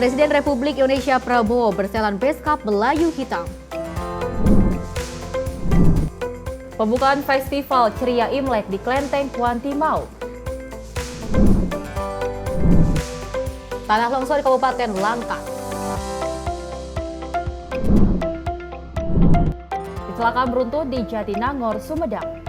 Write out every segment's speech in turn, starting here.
Presiden Republik Indonesia Prabowo bersetelan beskap Melayu hitam. Pembukaan Festival Ceria Imlek di Klenteng Puan Timau. Tanah longsor di Kabupaten Langkat. Kecelakaan beruntun di Jatinangor, Sumedang.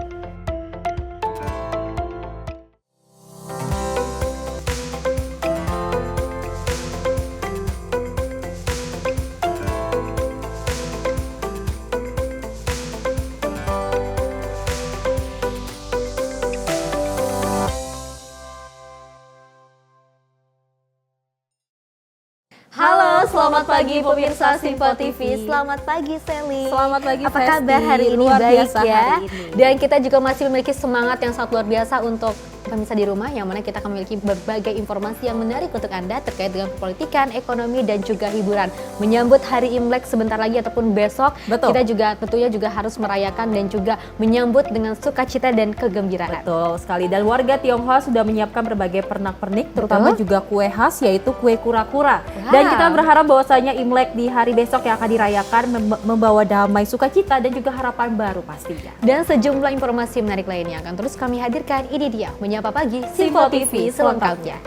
Halo, selamat pagi pemirsa Simpo TV. Selamat pagi Sally. Selamat pagi Apa Festi. kabar hari ini? Luar Baik biasa ya. hari ini. Dan kita juga masih memiliki semangat yang sangat luar biasa untuk pemirsa di rumah, yang mana kita akan memiliki berbagai informasi yang menarik untuk Anda terkait dengan politikan, ekonomi, dan juga hiburan. Menyambut hari Imlek sebentar lagi ataupun besok, Betul. kita juga tentunya juga harus merayakan dan juga menyambut dengan sukacita dan kegembiraan. Betul sekali. Dan warga Tionghoa sudah menyiapkan berbagai pernak-pernik, terutama juga kue khas, yaitu kue kura-kura. Dan kita berharap bahwasanya Imlek di hari besok yang akan dirayakan membawa damai, sukacita, dan juga harapan baru pastinya. Dan sejumlah informasi menarik lainnya akan terus kami hadirkan. Ini dia Menyapa Pagi Simpo Simpo TV TV selengkapnya.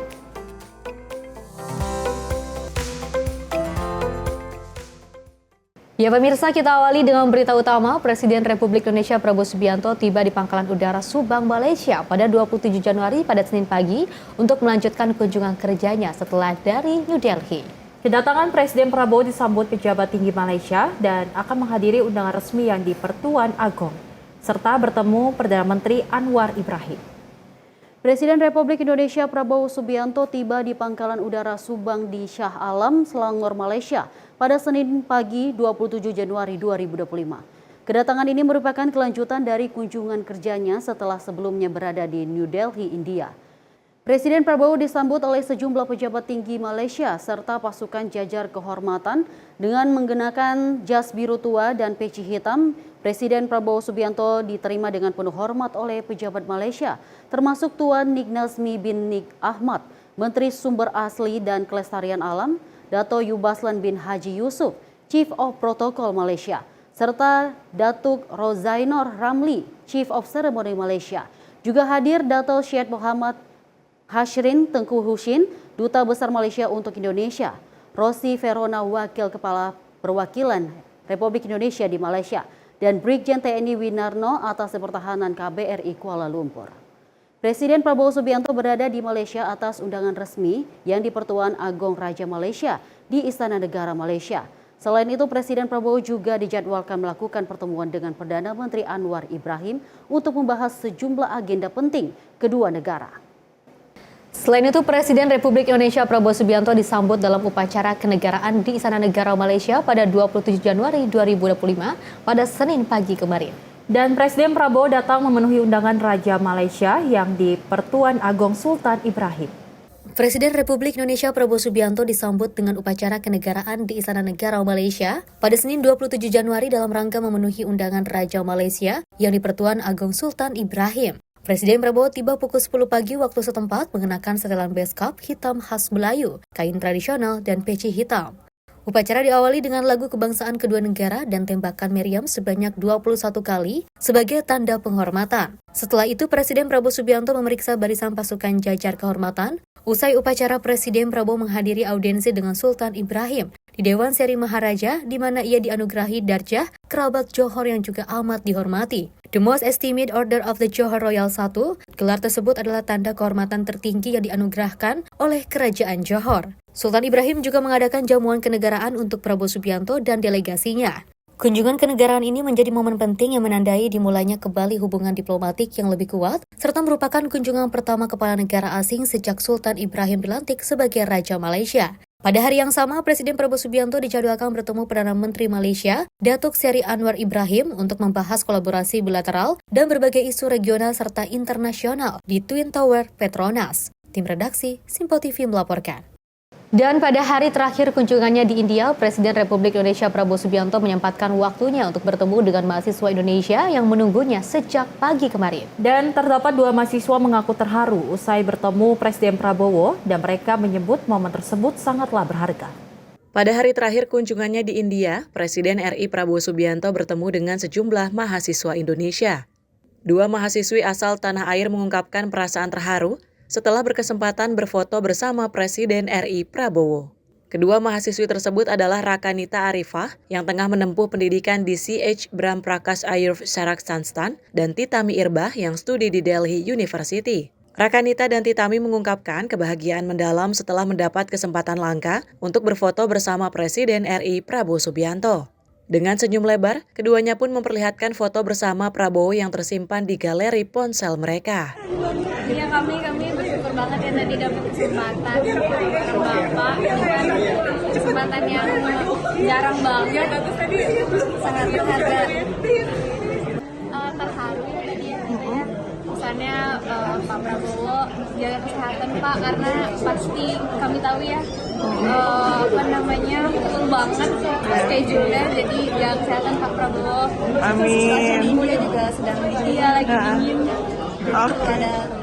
Ya pemirsa, kita awali dengan berita utama. Presiden Republik Indonesia Prabowo Subianto tiba di Pangkalan Udara Subang, Malaysia pada 27 Januari pada Senin pagi untuk melanjutkan kunjungan kerjanya setelah dari New Delhi. Kedatangan Presiden Prabowo disambut pejabat tinggi Malaysia dan akan menghadiri undangan resmi yang di Pertuan Agong, serta bertemu Perdana Menteri Anwar Ibrahim. Presiden Republik Indonesia Prabowo Subianto tiba di Pangkalan Udara Subang di Shah Alam, Selangor, Malaysia pada Senin pagi 27 Januari 2025. Kedatangan ini merupakan kelanjutan dari kunjungan kerjanya setelah sebelumnya berada di New Delhi, India. Presiden Prabowo disambut oleh sejumlah pejabat tinggi Malaysia serta pasukan jajar kehormatan dengan mengenakan jas biru tua dan peci hitam. Presiden Prabowo Subianto diterima dengan penuh hormat oleh pejabat Malaysia, termasuk Tuan Nik Nazmi bin Nik Ahmad, Menteri Sumber Asli dan Kelestarian Alam, Dato' Yubaslan bin Haji Yusuf, Chief of Protocol Malaysia, serta Datuk Rozainor Ramli, Chief of Ceremony Malaysia. Juga hadir Dato' Syed Muhammad Hashrin Tengku Husin, Duta Besar Malaysia untuk Indonesia, Rosi Verona, Wakil Kepala Perwakilan Republik Indonesia di Malaysia, dan Brigjen TNI Winarno atas Pertahanan KBRI Kuala Lumpur. Presiden Prabowo Subianto berada di Malaysia atas undangan resmi yang di Pertuan Agong Raja Malaysia di Istana Negara Malaysia. Selain itu, Presiden Prabowo juga dijadwalkan melakukan pertemuan dengan Perdana Menteri Anwar Ibrahim untuk membahas sejumlah agenda penting kedua negara. Selain itu, Presiden Republik Indonesia Prabowo Subianto disambut dalam upacara kenegaraan di Istana Negara Malaysia pada 27 Januari 2025 pada Senin pagi kemarin. Dan Presiden Prabowo datang memenuhi undangan Raja Malaysia yang di Pertuan Agong Sultan Ibrahim. Presiden Republik Indonesia Prabowo Subianto disambut dengan upacara kenegaraan di Istana Negara Malaysia pada Senin 27 Januari dalam rangka memenuhi undangan Raja Malaysia yang di Pertuan Agong Sultan Ibrahim. Presiden Prabowo tiba pukul 10 pagi waktu setempat mengenakan setelan beskap hitam khas Melayu, kain tradisional, dan peci hitam. Upacara diawali dengan lagu kebangsaan kedua negara dan tembakan meriam sebanyak 21 kali sebagai tanda penghormatan. Setelah itu, Presiden Prabowo Subianto memeriksa barisan pasukan jajar kehormatan. Usai upacara, Presiden Prabowo menghadiri audiensi dengan Sultan Ibrahim di Dewan Seri Maharaja, di mana ia dianugerahi darjah kerabat Johor yang juga amat dihormati. The Most Esteemed Order of the Johor Royal I, gelar tersebut adalah tanda kehormatan tertinggi yang dianugerahkan oleh Kerajaan Johor. Sultan Ibrahim juga mengadakan jamuan kenegaraan untuk Prabowo Subianto dan delegasinya. Kunjungan kenegaraan ini menjadi momen penting yang menandai dimulainya kembali hubungan diplomatik yang lebih kuat, serta merupakan kunjungan pertama kepala negara asing sejak Sultan Ibrahim dilantik sebagai Raja Malaysia. Pada hari yang sama, Presiden Prabowo Subianto dijadwalkan bertemu Perdana Menteri Malaysia, Datuk Seri Anwar Ibrahim, untuk membahas kolaborasi bilateral dan berbagai isu regional serta internasional di Twin Tower Petronas. Tim redaksi Simpo TV melaporkan. Dan pada hari terakhir kunjungannya di India, Presiden Republik Indonesia Prabowo Subianto menyempatkan waktunya untuk bertemu dengan mahasiswa Indonesia yang menunggunya sejak pagi kemarin. Dan terdapat 2 mahasiswa mengaku terharu usai bertemu Presiden Prabowo dan mereka menyebut momen tersebut sangatlah berharga. Pada hari terakhir kunjungannya di India, Presiden RI Prabowo Subianto bertemu dengan sejumlah mahasiswa Indonesia. 2 mahasiswi asal tanah air mengungkapkan perasaan terharu setelah berkesempatan berfoto bersama Presiden RI Prabowo. Kedua mahasiswi tersebut adalah Rakanita Arifah yang tengah menempuh pendidikan di CH Brahm Prakash Ayurveda Sansthan dan Titami Irbah yang studi di Delhi University. Rakanita dan Titami mengungkapkan kebahagiaan mendalam setelah mendapat kesempatan langka untuk berfoto bersama Presiden RI Prabowo Subianto. Dengan senyum lebar, keduanya pun memperlihatkan foto bersama Prabowo yang tersimpan di galeri ponsel mereka. Iya, kami bersyukur banget ya tadi dapat kesempatan sama Bapak dengan kesempatan yang jarang banget, sangat berharga. Terharu ya tadi ya katanya, misalnya Pak Prabowo jaga kesehatan Pak, karena pasti kami tahu ya full banget schedule-nya, jadi jaga kesehatan Pak Prabowo. Amin. Dia juga sedang lagi dingin. Ada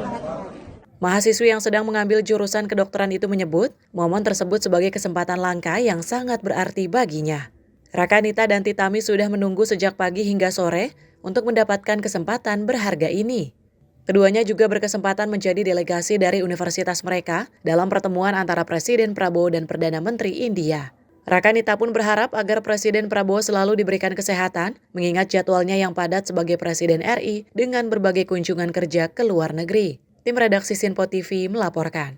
Mahasiswi yang sedang mengambil jurusan kedokteran itu menyebut momen tersebut sebagai kesempatan langka yang sangat berarti baginya. Rakanita dan Titami sudah menunggu sejak pagi hingga sore untuk mendapatkan kesempatan berharga ini. Keduanya juga berkesempatan menjadi delegasi dari universitas mereka dalam pertemuan antara Presiden Prabowo dan Perdana Menteri India. Rakanita pun berharap agar Presiden Prabowo selalu diberikan kesehatan, mengingat jadwalnya yang padat sebagai Presiden RI dengan berbagai kunjungan kerja ke luar negeri. Tim redaksi Sinpo TV melaporkan.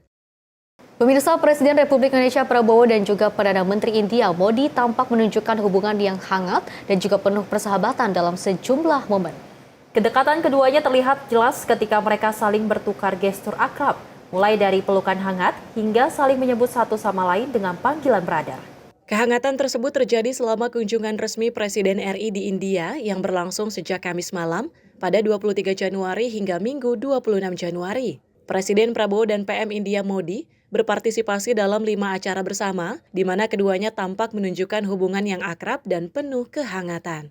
Pemirsa, Presiden Republik Indonesia Prabowo dan juga Perdana Menteri India Modi tampak menunjukkan hubungan yang hangat dan juga penuh persahabatan dalam sejumlah momen. Kedekatan keduanya terlihat jelas ketika mereka saling bertukar gestur akrab, mulai dari pelukan hangat hingga saling menyebut satu sama lain dengan panggilan brother. Kehangatan tersebut terjadi selama kunjungan resmi Presiden RI di India yang berlangsung sejak Kamis malam pada 23 Januari hingga Minggu 26 Januari. Presiden Prabowo dan PM India Modi berpartisipasi dalam 5 acara bersama, di mana keduanya tampak menunjukkan hubungan yang akrab dan penuh kehangatan.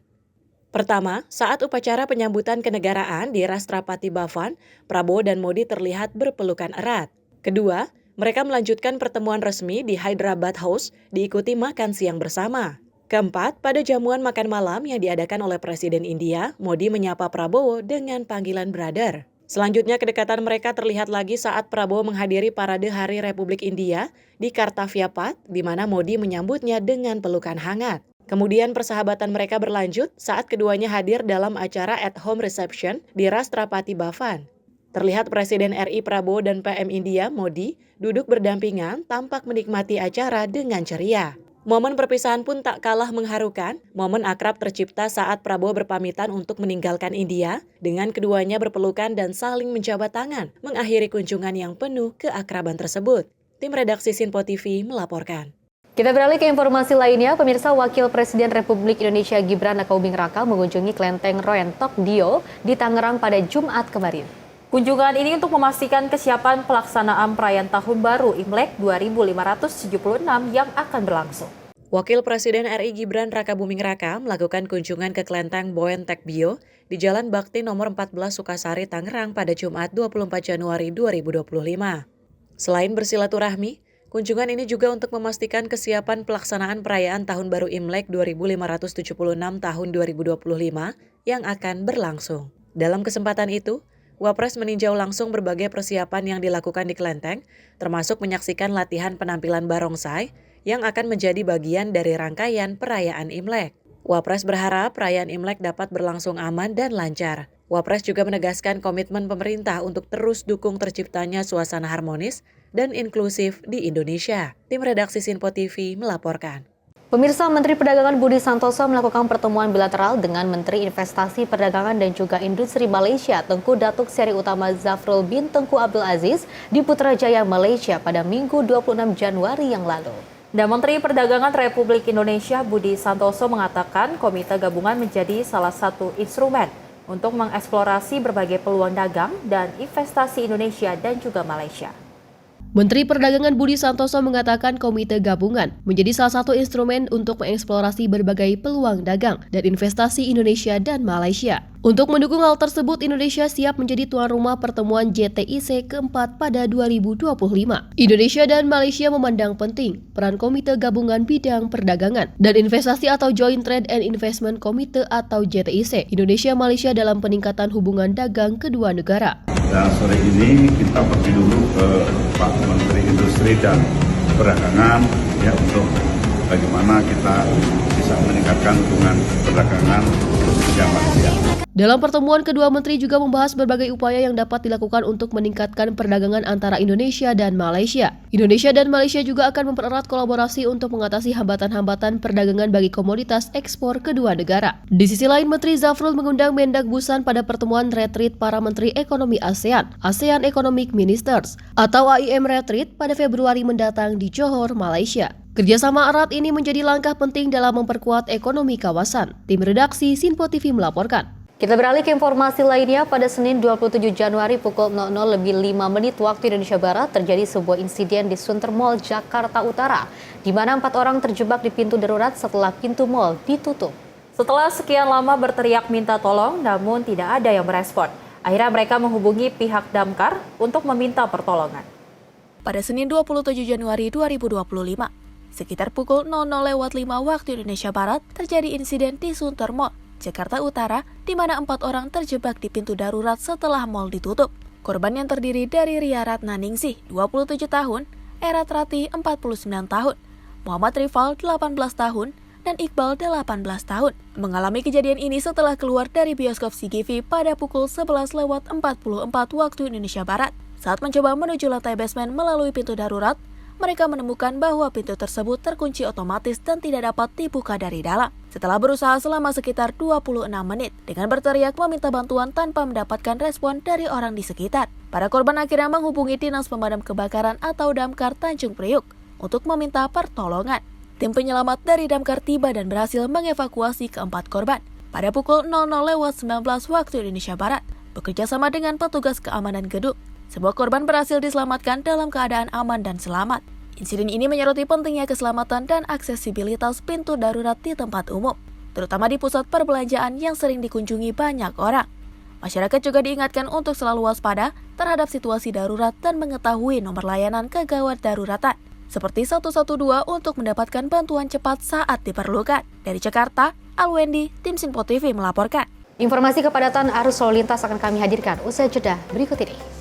Pertama, saat upacara penyambutan kenegaraan di Rashtrapati Bhavan, Prabowo dan Modi terlihat berpelukan erat. Kedua, mereka melanjutkan pertemuan resmi di Hyderabad House diikuti makan siang bersama. Keempat, pada jamuan makan malam yang diadakan oleh Presiden India, Modi menyapa Prabowo dengan panggilan brother. Selanjutnya, kedekatan mereka terlihat lagi saat Prabowo menghadiri Parade Hari Republik India di Kartavya Path, di mana Modi menyambutnya dengan pelukan hangat. Kemudian persahabatan mereka berlanjut saat keduanya hadir dalam acara at-home reception di Rashtrapati Bhavan. Terlihat Presiden RI Prabowo dan PM India Modi duduk berdampingan tampak menikmati acara dengan ceria. Momen perpisahan pun tak kalah mengharukan. Momen akrab tercipta saat Prabowo berpamitan untuk meninggalkan India dengan keduanya berpelukan dan saling menjabat tangan, mengakhiri kunjungan yang penuh keakraban tersebut. Tim redaksi Sinpo TV melaporkan. Kita beralih ke informasi lainnya. Pemirsa, Wakil Presiden Republik Indonesia Gibran Rakabuming Raka mengunjungi Klenteng Royentok Dio di Tangerang pada Jumat kemarin. Kunjungan ini untuk memastikan kesiapan pelaksanaan perayaan Tahun Baru Imlek 2576 yang akan berlangsung. Wakil Presiden RI Gibran Rakabuming Raka melakukan kunjungan ke Klenteng Boentek Bio di Jalan Bakti nomor 14 Sukasari, Tangerang pada Jumat 24 Januari 2025. Selain bersilaturahmi, kunjungan ini juga untuk memastikan kesiapan pelaksanaan perayaan Tahun Baru Imlek 2576 tahun 2025 yang akan berlangsung. Dalam kesempatan itu, Wapres meninjau langsung berbagai persiapan yang dilakukan di Klenteng, termasuk menyaksikan latihan penampilan barongsai yang akan menjadi bagian dari rangkaian perayaan Imlek. Wapres berharap perayaan Imlek dapat berlangsung aman dan lancar. Wapres juga menegaskan komitmen pemerintah untuk terus dukung terciptanya suasana harmonis dan inklusif di Indonesia. Tim redaksi Sinpo TV melaporkan. Pemirsa, Menteri Perdagangan Budi Santoso melakukan pertemuan bilateral dengan Menteri Investasi Perdagangan dan juga Industri Malaysia Tengku Datuk Seri Utama Zafrul bin Tengku Abdul Aziz di Putrajaya, Malaysia pada Minggu 26 Januari yang lalu. Dan Menteri Perdagangan Republik Indonesia Budi Santoso mengatakan Komite Gabungan menjadi salah satu instrumen untuk mengeksplorasi berbagai peluang dagang dan investasi Indonesia dan juga Malaysia. Menteri Perdagangan Budi Santoso mengatakan Komite Gabungan menjadi salah satu instrumen untuk mengeksplorasi berbagai peluang dagang dan investasi Indonesia dan Malaysia. Untuk mendukung hal tersebut, Indonesia siap menjadi tuan rumah pertemuan JTIC keempat pada 2025. Indonesia dan Malaysia memandang penting peran Komite Gabungan Bidang Perdagangan dan Investasi atau Joint Trade and Investment Committee atau JTIC Indonesia-Malaysia dalam peningkatan hubungan dagang kedua negara. Dan sore ini kita pergi dulu ke Pak Menteri Industri dan Perdagangan ya untuk bagaimana kita bisa meningkatkan hubungan perdagangan Indonesia Malaysia. Dalam pertemuan, kedua menteri juga membahas berbagai upaya yang dapat dilakukan untuk meningkatkan perdagangan antara Indonesia dan Malaysia. Indonesia dan Malaysia juga akan mempererat kolaborasi untuk mengatasi hambatan-hambatan perdagangan bagi komoditas ekspor kedua negara. Di sisi lain, Menteri Zafrul mengundang Mendak Busan pada pertemuan retreat para Menteri Ekonomi ASEAN, ASEAN Economic Ministers, atau AIM Retreat pada Februari mendatang di Johor, Malaysia. Kerjasama erat ini menjadi langkah penting dalam memperkuat ekonomi kawasan. Tim redaksi Sinpo TV melaporkan. Kita beralih ke informasi lainnya. Pada Senin 27 Januari pukul 00:05 waktu Indonesia Barat terjadi sebuah insiden di Sunter Mall, Jakarta Utara, di mana 4 orang terjebak di pintu darurat setelah pintu mall ditutup. Setelah sekian lama berteriak minta tolong, namun tidak ada yang merespon. Akhirnya mereka menghubungi pihak damkar untuk meminta pertolongan. Pada Senin 27 Januari 2025, sekitar pukul 00:05 waktu Indonesia Barat terjadi insiden di Sunter Mall, Jakarta Utara, di mana 4 orang terjebak di pintu darurat setelah mal ditutup. Korban yang terdiri dari Ria Ratnaningsih, 27 tahun, Erat Rati, 49 tahun, Muhammad Rifal, 18 tahun, dan Iqbal, 18 tahun. Mengalami kejadian ini setelah keluar dari bioskop CGV pada pukul 11:44 waktu Indonesia Barat. Saat mencoba menuju lantai basement melalui pintu darurat, mereka menemukan bahwa pintu tersebut terkunci otomatis dan tidak dapat dibuka dari dalam. Setelah berusaha selama sekitar 26 menit dengan berteriak meminta bantuan tanpa mendapatkan respon dari orang di sekitar, para korban akhirnya menghubungi Dinas Pemadam Kebakaran atau Damkar Tanjung Priuk untuk meminta pertolongan. Tim penyelamat dari Damkar tiba dan berhasil mengevakuasi keempat korban pada pukul 00:19 waktu Indonesia Barat, bekerja sama dengan petugas keamanan gedung. Semua korban berhasil diselamatkan dalam keadaan aman dan selamat. Insiden ini menyoroti pentingnya keselamatan dan aksesibilitas pintu darurat di tempat umum, terutama di pusat perbelanjaan yang sering dikunjungi banyak orang. Masyarakat juga diingatkan untuk selalu waspada terhadap situasi darurat dan mengetahui nomor layanan kegawat daruratan, seperti 112 untuk mendapatkan bantuan cepat saat diperlukan. Dari Jakarta, Alwendi, Tim Sinpo TV melaporkan. Informasi kepadatan arus lalu lintas akan kami hadirkan usai jeda berikut ini.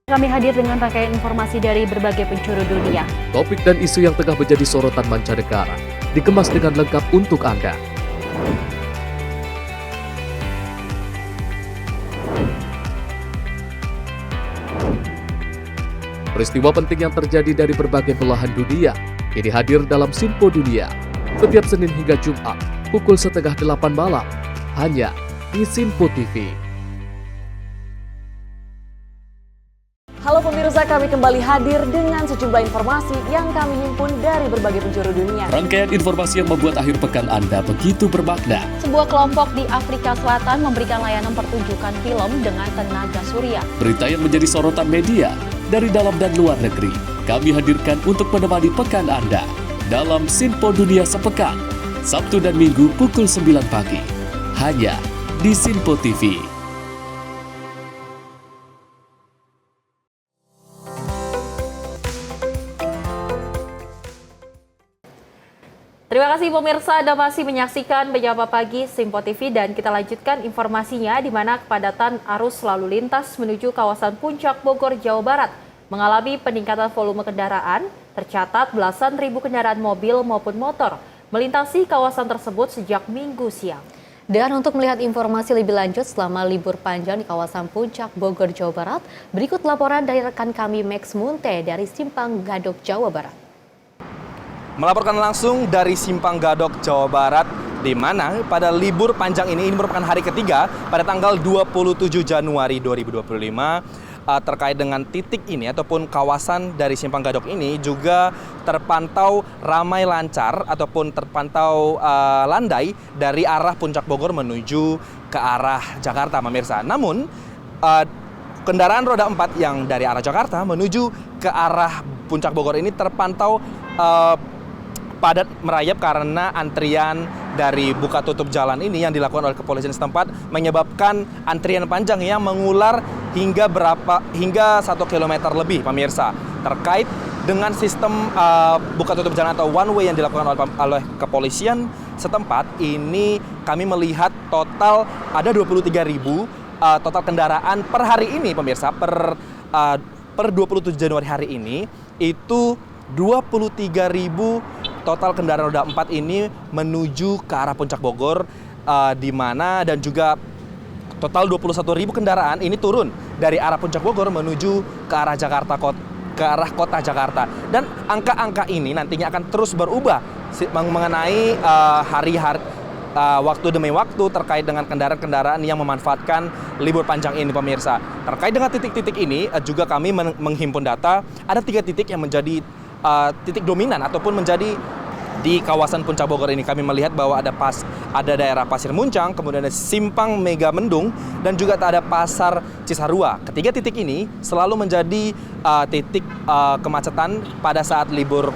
Kami hadir dengan rangkaian informasi dari berbagai penjuru dunia. Topik dan isu yang tengah menjadi sorotan mancanegara dikemas dengan lengkap untuk Anda. Peristiwa penting yang terjadi dari berbagai belahan dunia ini hadir dalam Sinpo Dunia setiap Senin hingga Jumat pukul 7:30 malam hanya di Sinpo TV. Halo pemirsa, kami kembali hadir dengan sejumlah informasi yang kami himpun dari berbagai penjuru dunia. Rangkaian informasi yang membuat akhir pekan Anda begitu bermakna. Sebuah kelompok di Afrika Selatan memberikan layanan pertunjukan film dengan tenaga surya. Berita yang menjadi sorotan media dari dalam dan luar negeri, kami hadirkan untuk menemani pekan Anda dalam Sinpo Dunia Sepekan, Sabtu dan Minggu pukul 9 pagi, hanya di Sinpo TV. Terima kasih pemirsa, Anda masih menyaksikan Menyapa Pagi Sinpo TV dan kita lanjutkan informasinya di mana kepadatan arus lalu lintas menuju kawasan Puncak Bogor, Jawa Barat mengalami peningkatan volume kendaraan. Tercatat belasan ribu kendaraan mobil maupun motor melintasi kawasan tersebut sejak Minggu siang. Dan untuk melihat informasi lebih lanjut selama libur panjang di kawasan Puncak Bogor, Jawa Barat, berikut laporan dari rekan kami Max Munte dari Simpang Gadok, Jawa Barat. Melaporkan langsung dari Simpang Gadok, Jawa Barat, di mana pada libur panjang ini merupakan hari ketiga pada tanggal 27 Januari 2025, terkait dengan titik ini ataupun kawasan dari Simpang Gadok ini juga terpantau ramai lancar ataupun terpantau landai dari arah Puncak Bogor menuju ke arah Jakarta, pemirsa. Namun kendaraan roda 4 yang dari arah Jakarta menuju ke arah Puncak Bogor ini terpantau padat merayap karena antrian dari buka tutup jalan ini yang dilakukan oleh kepolisian setempat menyebabkan antrian panjang yang mengular hingga 1 kilometer lebih, pemirsa. Terkait dengan sistem buka tutup jalan atau one way yang dilakukan oleh kepolisian setempat, ini kami melihat total ada 23.000 total kendaraan per hari ini, pemirsa. Per 27 Januari hari ini itu 23.000 total kendaraan roda 4 ini menuju ke arah Puncak Bogor, di mana dan juga total 21.000 kendaraan ini turun dari arah Puncak Bogor menuju ke arah Jakarta, ke arah kota Jakarta. Dan angka-angka ini nantinya akan terus berubah mengenai hari-hari waktu demi waktu terkait dengan kendaraan-kendaraan yang memanfaatkan libur panjang ini, pemirsa. Terkait dengan titik-titik ini juga kami menghimpun data, ada 3 titik yang menjadi titik dominan ataupun menjadi di kawasan Puncak Bogor ini. Kami melihat bahwa ada daerah Pasir Muncang, kemudian ada Simpang Mega Mendung, dan juga ada Pasar Cisarua. Ketiga titik ini selalu menjadi titik kemacetan pada saat libur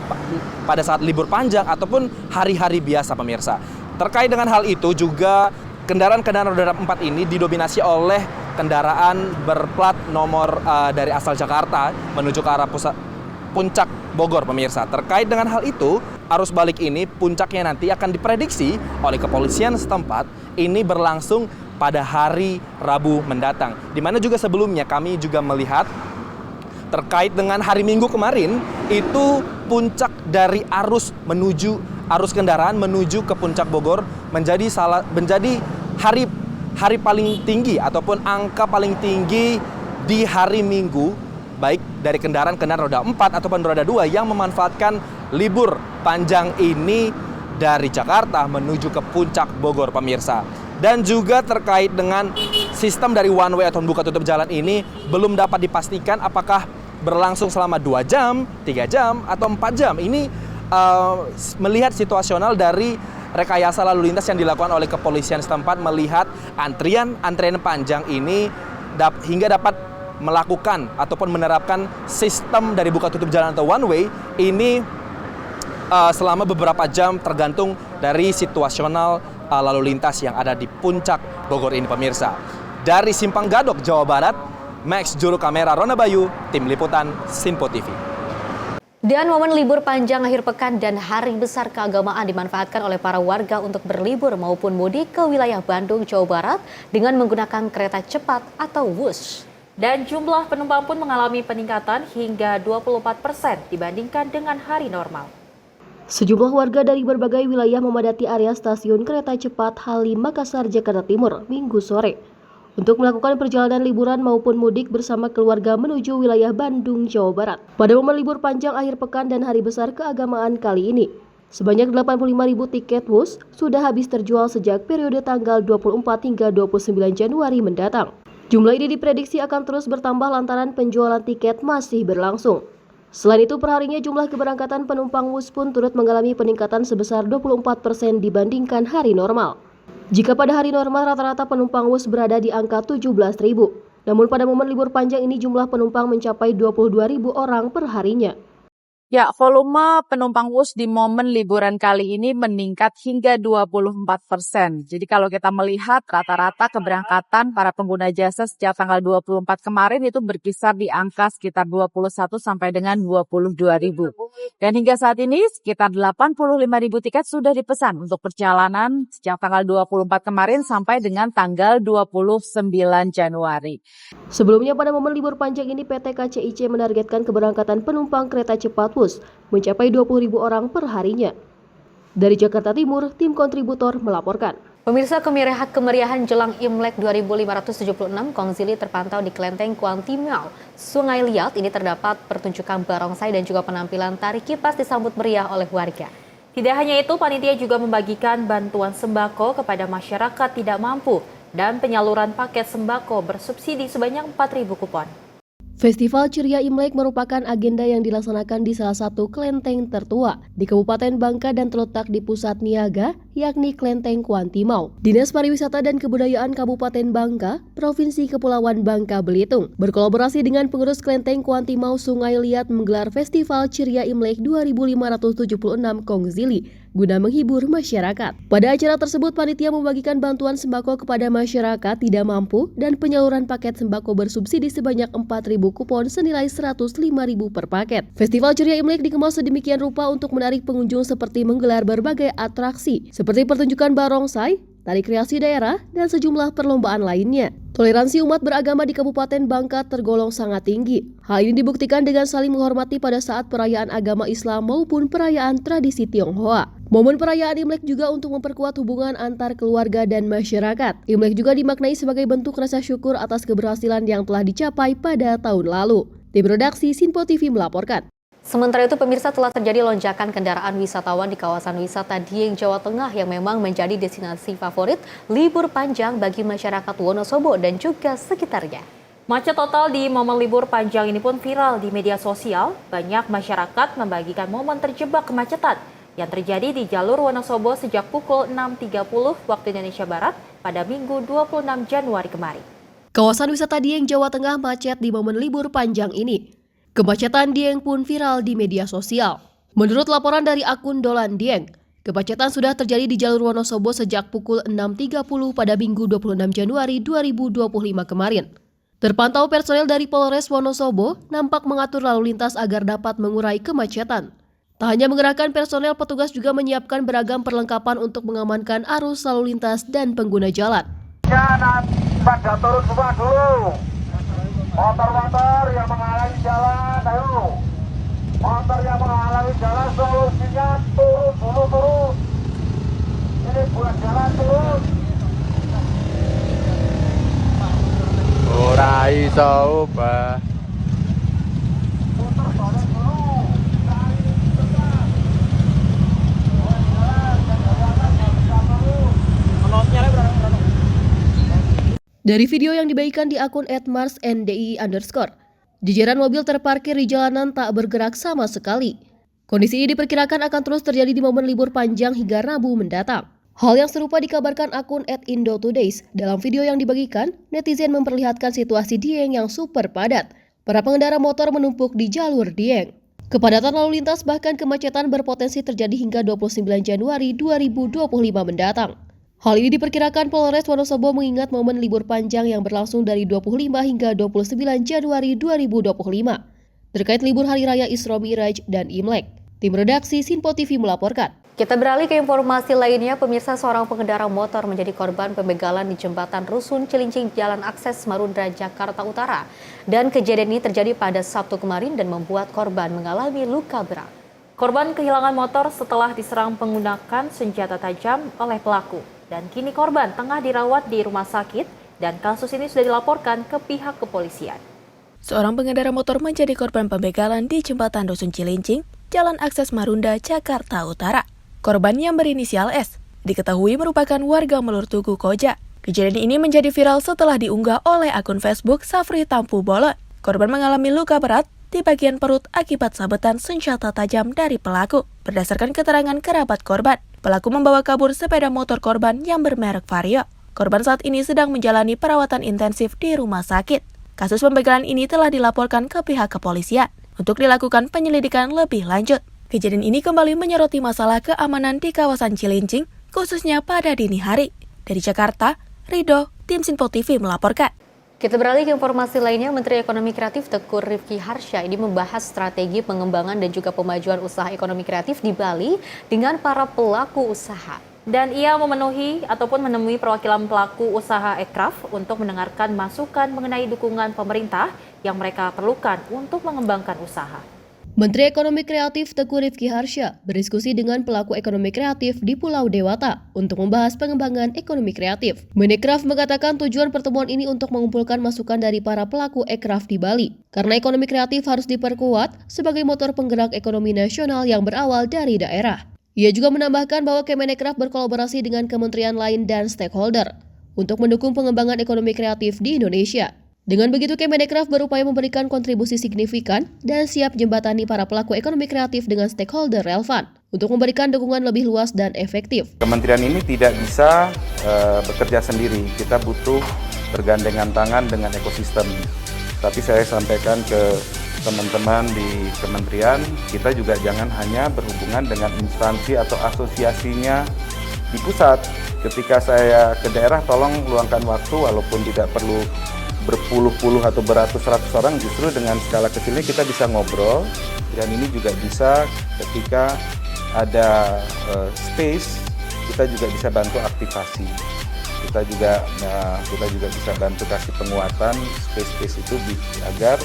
panjang ataupun hari-hari biasa, pemirsa. Terkait dengan hal itu juga kendaraan-kendaraan roda 4 ini didominasi oleh kendaraan berplat nomor dari asal Jakarta menuju ke arah Puncak Bogor, pemirsa. Terkait dengan hal itu, arus balik ini puncaknya nanti akan diprediksi oleh kepolisian setempat ini berlangsung pada hari Rabu mendatang. Di mana juga sebelumnya kami juga melihat terkait dengan hari Minggu kemarin itu puncak dari arus kendaraan menuju ke Puncak Bogor menjadi hari paling tinggi ataupun angka paling tinggi di hari Minggu, baik dari kendaraan roda 4 ataupun roda 2 yang memanfaatkan libur panjang ini dari Jakarta menuju ke Puncak Bogor, pemirsa. Dan juga terkait dengan sistem dari one way atau buka tutup jalan ini belum dapat dipastikan apakah berlangsung selama 2 jam, 3 jam, atau 4 jam. Ini melihat situasional dari rekayasa lalu lintas yang dilakukan oleh kepolisian setempat, melihat antrian panjang ini hingga dapat melakukan ataupun menerapkan sistem dari buka tutup jalan atau one way ini selama beberapa jam tergantung dari situasional lalu lintas yang ada di Puncak Bogor ini, pemirsa. Dari Simpang Gadok, Jawa Barat, Max juru kamera Rona Bayu, tim liputan Sinpo TV. Dan momen libur panjang akhir pekan dan hari besar keagamaan dimanfaatkan oleh para warga untuk berlibur maupun mudik ke wilayah Bandung, Jawa Barat dengan menggunakan kereta cepat atau WUS. Dan jumlah penumpang pun mengalami peningkatan hingga 24% dibandingkan dengan hari normal. Sejumlah warga dari berbagai wilayah memadati area stasiun kereta cepat Halim Makassar, Jakarta Timur, Minggu sore untuk melakukan perjalanan liburan maupun mudik bersama keluarga menuju wilayah Bandung, Jawa Barat. Pada momen libur panjang akhir pekan dan hari besar keagamaan kali ini, sebanyak 85.000 tiket WUS sudah habis terjual sejak periode tanggal 24 hingga 29 Januari mendatang. Jumlah ini diprediksi akan terus bertambah lantaran penjualan tiket masih berlangsung. Selain itu, perharinya jumlah keberangkatan penumpang WUS pun turut mengalami peningkatan sebesar 24% dibandingkan hari normal. Jika pada hari normal rata-rata penumpang WUS berada di angka 17.000, namun pada momen libur panjang ini jumlah penumpang mencapai 22.000 orang per harinya. Ya, volume penumpang WUS di momen liburan kali ini meningkat hingga 24%. Jadi kalau kita melihat rata-rata keberangkatan para pengguna jasa sejak tanggal 24 kemarin itu berkisar di angka sekitar 21 sampai dengan 22.000. Dan hingga saat ini sekitar 85.000 tiket sudah dipesan untuk perjalanan sejak tanggal 24 kemarin sampai dengan tanggal 29 Januari. Sebelumnya pada momen libur panjang ini PT KCIC menargetkan keberangkatan penumpang kereta cepat WUS mencapai 20.000 orang per harinya. Dari Jakarta Timur, tim kontributor melaporkan. Pemirsa, kemeriahan jelang Imlek 2576 Kongzili terpantau di Kelenteng Kuantimau, Sungai Liat. Ini terdapat pertunjukan barongsai dan juga penampilan tari kipas disambut meriah oleh warga. Tidak hanya itu, panitia juga membagikan bantuan sembako kepada masyarakat tidak mampu dan penyaluran paket sembako bersubsidi sebanyak 4.000 kupon. Festival Ceria Imlek merupakan agenda yang dilaksanakan di salah satu kelenteng tertua di Kabupaten Bangka dan terletak di pusat niaga, yakni Kelenteng Kuantimau. Dinas Pariwisata dan Kebudayaan Kabupaten Bangka, Provinsi Kepulauan Bangka Belitung, berkolaborasi dengan pengurus Kelenteng Kuantimau Sungai Liat menggelar Festival Ceria Imlek 2576 Kongzili guna menghibur masyarakat. Pada acara tersebut, panitia membagikan bantuan sembako kepada masyarakat tidak mampu dan penyaluran paket sembako bersubsidi sebanyak 4.000 kupon senilai 105.000 per paket. Festival Ceria Imlek dikemas sedemikian rupa untuk menarik pengunjung seperti menggelar berbagai atraksi seperti pertunjukan barongsai, tari kreasi daerah, dan sejumlah perlombaan lainnya. Toleransi umat beragama di Kabupaten Bangka tergolong sangat tinggi. Hal ini dibuktikan dengan saling menghormati pada saat perayaan agama Islam maupun perayaan tradisi Tionghoa. Momen perayaan Imlek juga untuk memperkuat hubungan antar keluarga dan masyarakat. Imlek juga dimaknai sebagai bentuk rasa syukur atas keberhasilan yang telah dicapai pada tahun lalu. Tim redaksi Sinpo TV melaporkan. Sementara itu, pemirsa, telah terjadi lonjakan kendaraan wisatawan di kawasan wisata Dieng, Jawa Tengah yang memang menjadi destinasi favorit libur panjang bagi masyarakat Wonosobo dan juga sekitarnya. Macet total di momen libur panjang ini pun viral di media sosial. Banyak masyarakat membagikan momen terjebak kemacetan yang terjadi di jalur Wonosobo sejak pukul 6.30 waktu Indonesia Barat pada Minggu 26 Januari kemarin. Kawasan wisata Dieng, Jawa Tengah macet di momen libur panjang ini. Kemacetan Dieng pun viral di media sosial. Menurut laporan dari akun Dolan Dieng, kemacetan sudah terjadi di jalur Wonosobo sejak pukul 6.30 pada Minggu 26 Januari 2025 kemarin. Terpantau personel dari Polres Wonosobo nampak mengatur lalu lintas agar dapat mengurai kemacetan. Tak hanya mengerahkan personel, petugas juga menyiapkan beragam perlengkapan untuk mengamankan arus lalu lintas dan pengguna jalan. Jangan pada turun semua dulu. Motor-motor yang menghalangi jalan, ayo. Motor yang menghalangi jalan, solusinya turun. Ini buat jalan turun. Ora iso ubah. Dari video yang dibagikan di akun @marsndi_, jajaran mobil terparkir di jalanan tak bergerak sama sekali. Kondisi ini diperkirakan akan terus terjadi di momen libur panjang hingga Rabu mendatang. Hal yang serupa dikabarkan akun @indotodays. Dalam video yang dibagikan, netizen memperlihatkan situasi Dieng yang super padat. Para pengendara motor menumpuk di jalur Dieng. Kepadatan lalu lintas bahkan kemacetan berpotensi terjadi hingga 29 Januari 2025 mendatang. Hal ini diperkirakan Polres Wonosobo mengingat momen libur panjang yang berlangsung dari 25 hingga 29 Januari 2025 terkait libur Hari Raya Isra Mi'raj dan Imlek. Tim redaksi Sinpo TV melaporkan. Kita beralih ke informasi lainnya, pemirsa, seorang pengendara motor menjadi korban pembegalan di jembatan Rusun Cilincing Jalan Akses Marunda, Jakarta Utara. Dan kejadian ini terjadi pada Sabtu kemarin dan membuat korban mengalami luka berat. Korban kehilangan motor setelah diserang menggunakan senjata tajam oleh pelaku. Dan kini korban tengah dirawat di rumah sakit dan kasus ini sudah dilaporkan ke pihak kepolisian. Seorang pengendara motor menjadi korban pembegalan di jembatan Rusun Cilincing, Jalan Akses Marunda, Jakarta Utara. Korban yang berinisial S diketahui merupakan warga Melur Tugu, Koja. Kejadian ini menjadi viral setelah diunggah oleh akun Facebook Safri Tampu Bolon. Korban mengalami luka berat di bagian perut akibat sabetan senjata tajam dari pelaku. Berdasarkan keterangan kerabat korban, pelaku membawa kabur sepeda motor korban yang bermerek Vario. Korban saat ini sedang menjalani perawatan intensif di rumah sakit. Kasus pembegalan ini telah dilaporkan ke pihak kepolisian untuk dilakukan penyelidikan lebih lanjut. Kejadian ini kembali menyoroti masalah keamanan di kawasan Cilincing, khususnya pada dini hari. Dari Jakarta, Rido, Tim Sinpo TV melaporkan. Kita beralih ke informasi lainnya, Menteri Ekonomi Kreatif Teuku Rifki Harsha ini membahas strategi pengembangan dan juga pemajuan usaha ekonomi kreatif di Bali dengan para pelaku usaha. Dan ia menemui perwakilan pelaku usaha ekraf untuk mendengarkan masukan mengenai dukungan pemerintah yang mereka perlukan untuk mengembangkan usaha. Menteri Ekonomi Kreatif Teuku Rifki Harsha berdiskusi dengan pelaku ekonomi kreatif di Pulau Dewata untuk membahas pengembangan ekonomi kreatif. Mendekraf mengatakan tujuan pertemuan ini untuk mengumpulkan masukan dari para pelaku ekraf di Bali, karena ekonomi kreatif harus diperkuat sebagai motor penggerak ekonomi nasional yang berawal dari daerah. Ia juga menambahkan bahwa Kemenekraf berkolaborasi dengan kementerian lain dan stakeholder untuk mendukung pengembangan ekonomi kreatif di Indonesia. Dengan begitu, Kemendikbud berupaya memberikan kontribusi signifikan dan siap jembatani para pelaku ekonomi kreatif dengan stakeholder relevan untuk memberikan dukungan lebih luas dan efektif. Kementerian ini tidak bisa bekerja sendiri, kita butuh bergandengan tangan dengan ekosistem. Tapi saya sampaikan ke teman-teman di kementerian, kita juga jangan hanya berhubungan dengan instansi atau asosiasinya di pusat. Ketika saya ke daerah, tolong luangkan waktu walaupun tidak perlu berpuluh-puluh atau beratus-ratus orang, justru dengan skala kecil ini kita bisa ngobrol, dan ini juga bisa ketika ada space, kita juga bisa bantu aktivasi, kita juga bisa bantu kasih penguatan space itu agar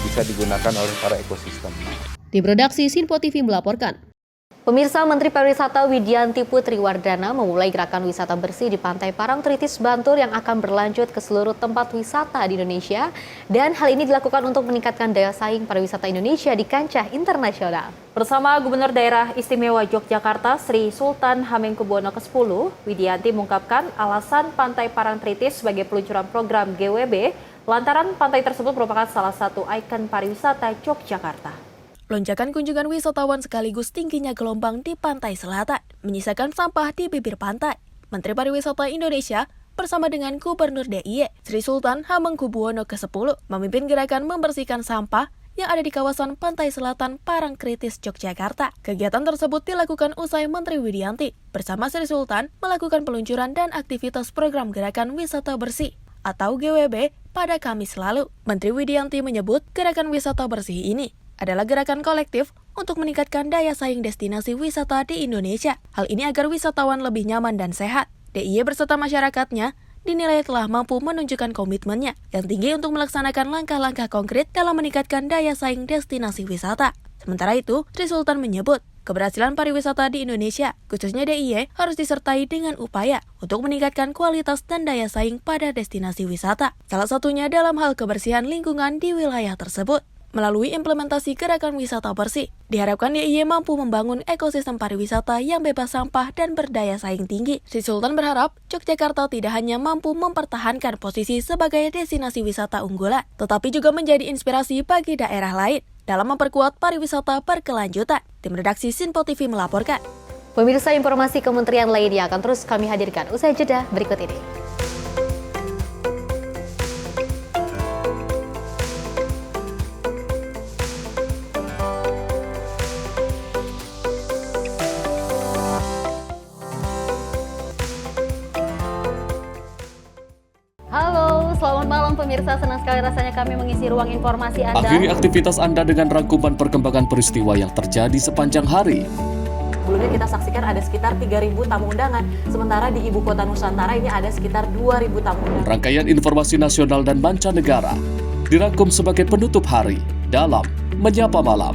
bisa digunakan oleh para ekosistem. Tim redaksi Sinpo TV melaporkan. Pemirsa, Menteri Pariwisata Widianti Putriwardana memulai gerakan wisata bersih di Pantai Parangtritis, Bantul yang akan berlanjut ke seluruh tempat wisata di Indonesia. Dan hal ini dilakukan untuk meningkatkan daya saing pariwisata Indonesia di kancah internasional. Bersama Gubernur Daerah Istimewa Yogyakarta Sri Sultan Hamengkubuwono ke-10, Widianti mengungkapkan alasan Pantai Parangtritis sebagai peluncuran program GWB lantaran pantai tersebut merupakan salah satu ikon pariwisata Yogyakarta. Lonjakan kunjungan wisatawan sekaligus tingginya gelombang di pantai selatan menyisakan sampah di bibir pantai. Menteri Pariwisata Indonesia bersama dengan Gubernur DIY Sri Sultan Hamengkubuwono ke-10 memimpin gerakan membersihkan sampah yang ada di kawasan pantai selatan Parangtritis, Yogyakarta. Kegiatan tersebut dilakukan usai Menteri Widianti bersama Sri Sultan melakukan peluncuran dan aktivitas program gerakan wisata bersih atau GWB pada Kamis lalu. Menteri Widianti menyebut gerakan wisata bersih ini adalah gerakan kolektif untuk meningkatkan daya saing destinasi wisata di Indonesia. Hal ini agar wisatawan lebih nyaman dan sehat. DIY beserta masyarakatnya dinilai telah mampu menunjukkan komitmennya yang tinggi untuk melaksanakan langkah-langkah konkret dalam meningkatkan daya saing destinasi wisata. Sementara itu, Sri Sultan menyebut keberhasilan pariwisata di Indonesia, khususnya DIY, harus disertai dengan upaya untuk meningkatkan kualitas dan daya saing pada destinasi wisata. Salah satunya dalam hal kebersihan lingkungan di wilayah tersebut. Melalui implementasi gerakan wisata bersih, diharapkan DIY mampu membangun ekosistem pariwisata yang bebas sampah dan berdaya saing tinggi. Sri Sultan berharap Yogyakarta tidak hanya mampu mempertahankan posisi sebagai destinasi wisata unggulan, tetapi juga menjadi inspirasi bagi daerah lain dalam memperkuat pariwisata berkelanjutan. Tim redaksi Sinpo TV melaporkan. Pemirsa, informasi kementerian lainnya akan terus kami hadirkan usai jeda berikut ini. Selamat malam pemirsa, senang sekali rasanya kami mengisi ruang informasi Anda. Akhiri aktivitas Anda dengan rangkuman perkembangan peristiwa yang terjadi sepanjang hari. Sebelumnya kita saksikan ada sekitar 3.000 tamu undangan, sementara di Ibu Kota Nusantara ini ada sekitar 2.000 tamu undangan. Rangkaian informasi nasional dan mancanegara dirangkum sebagai penutup hari dalam Menyapa Malam.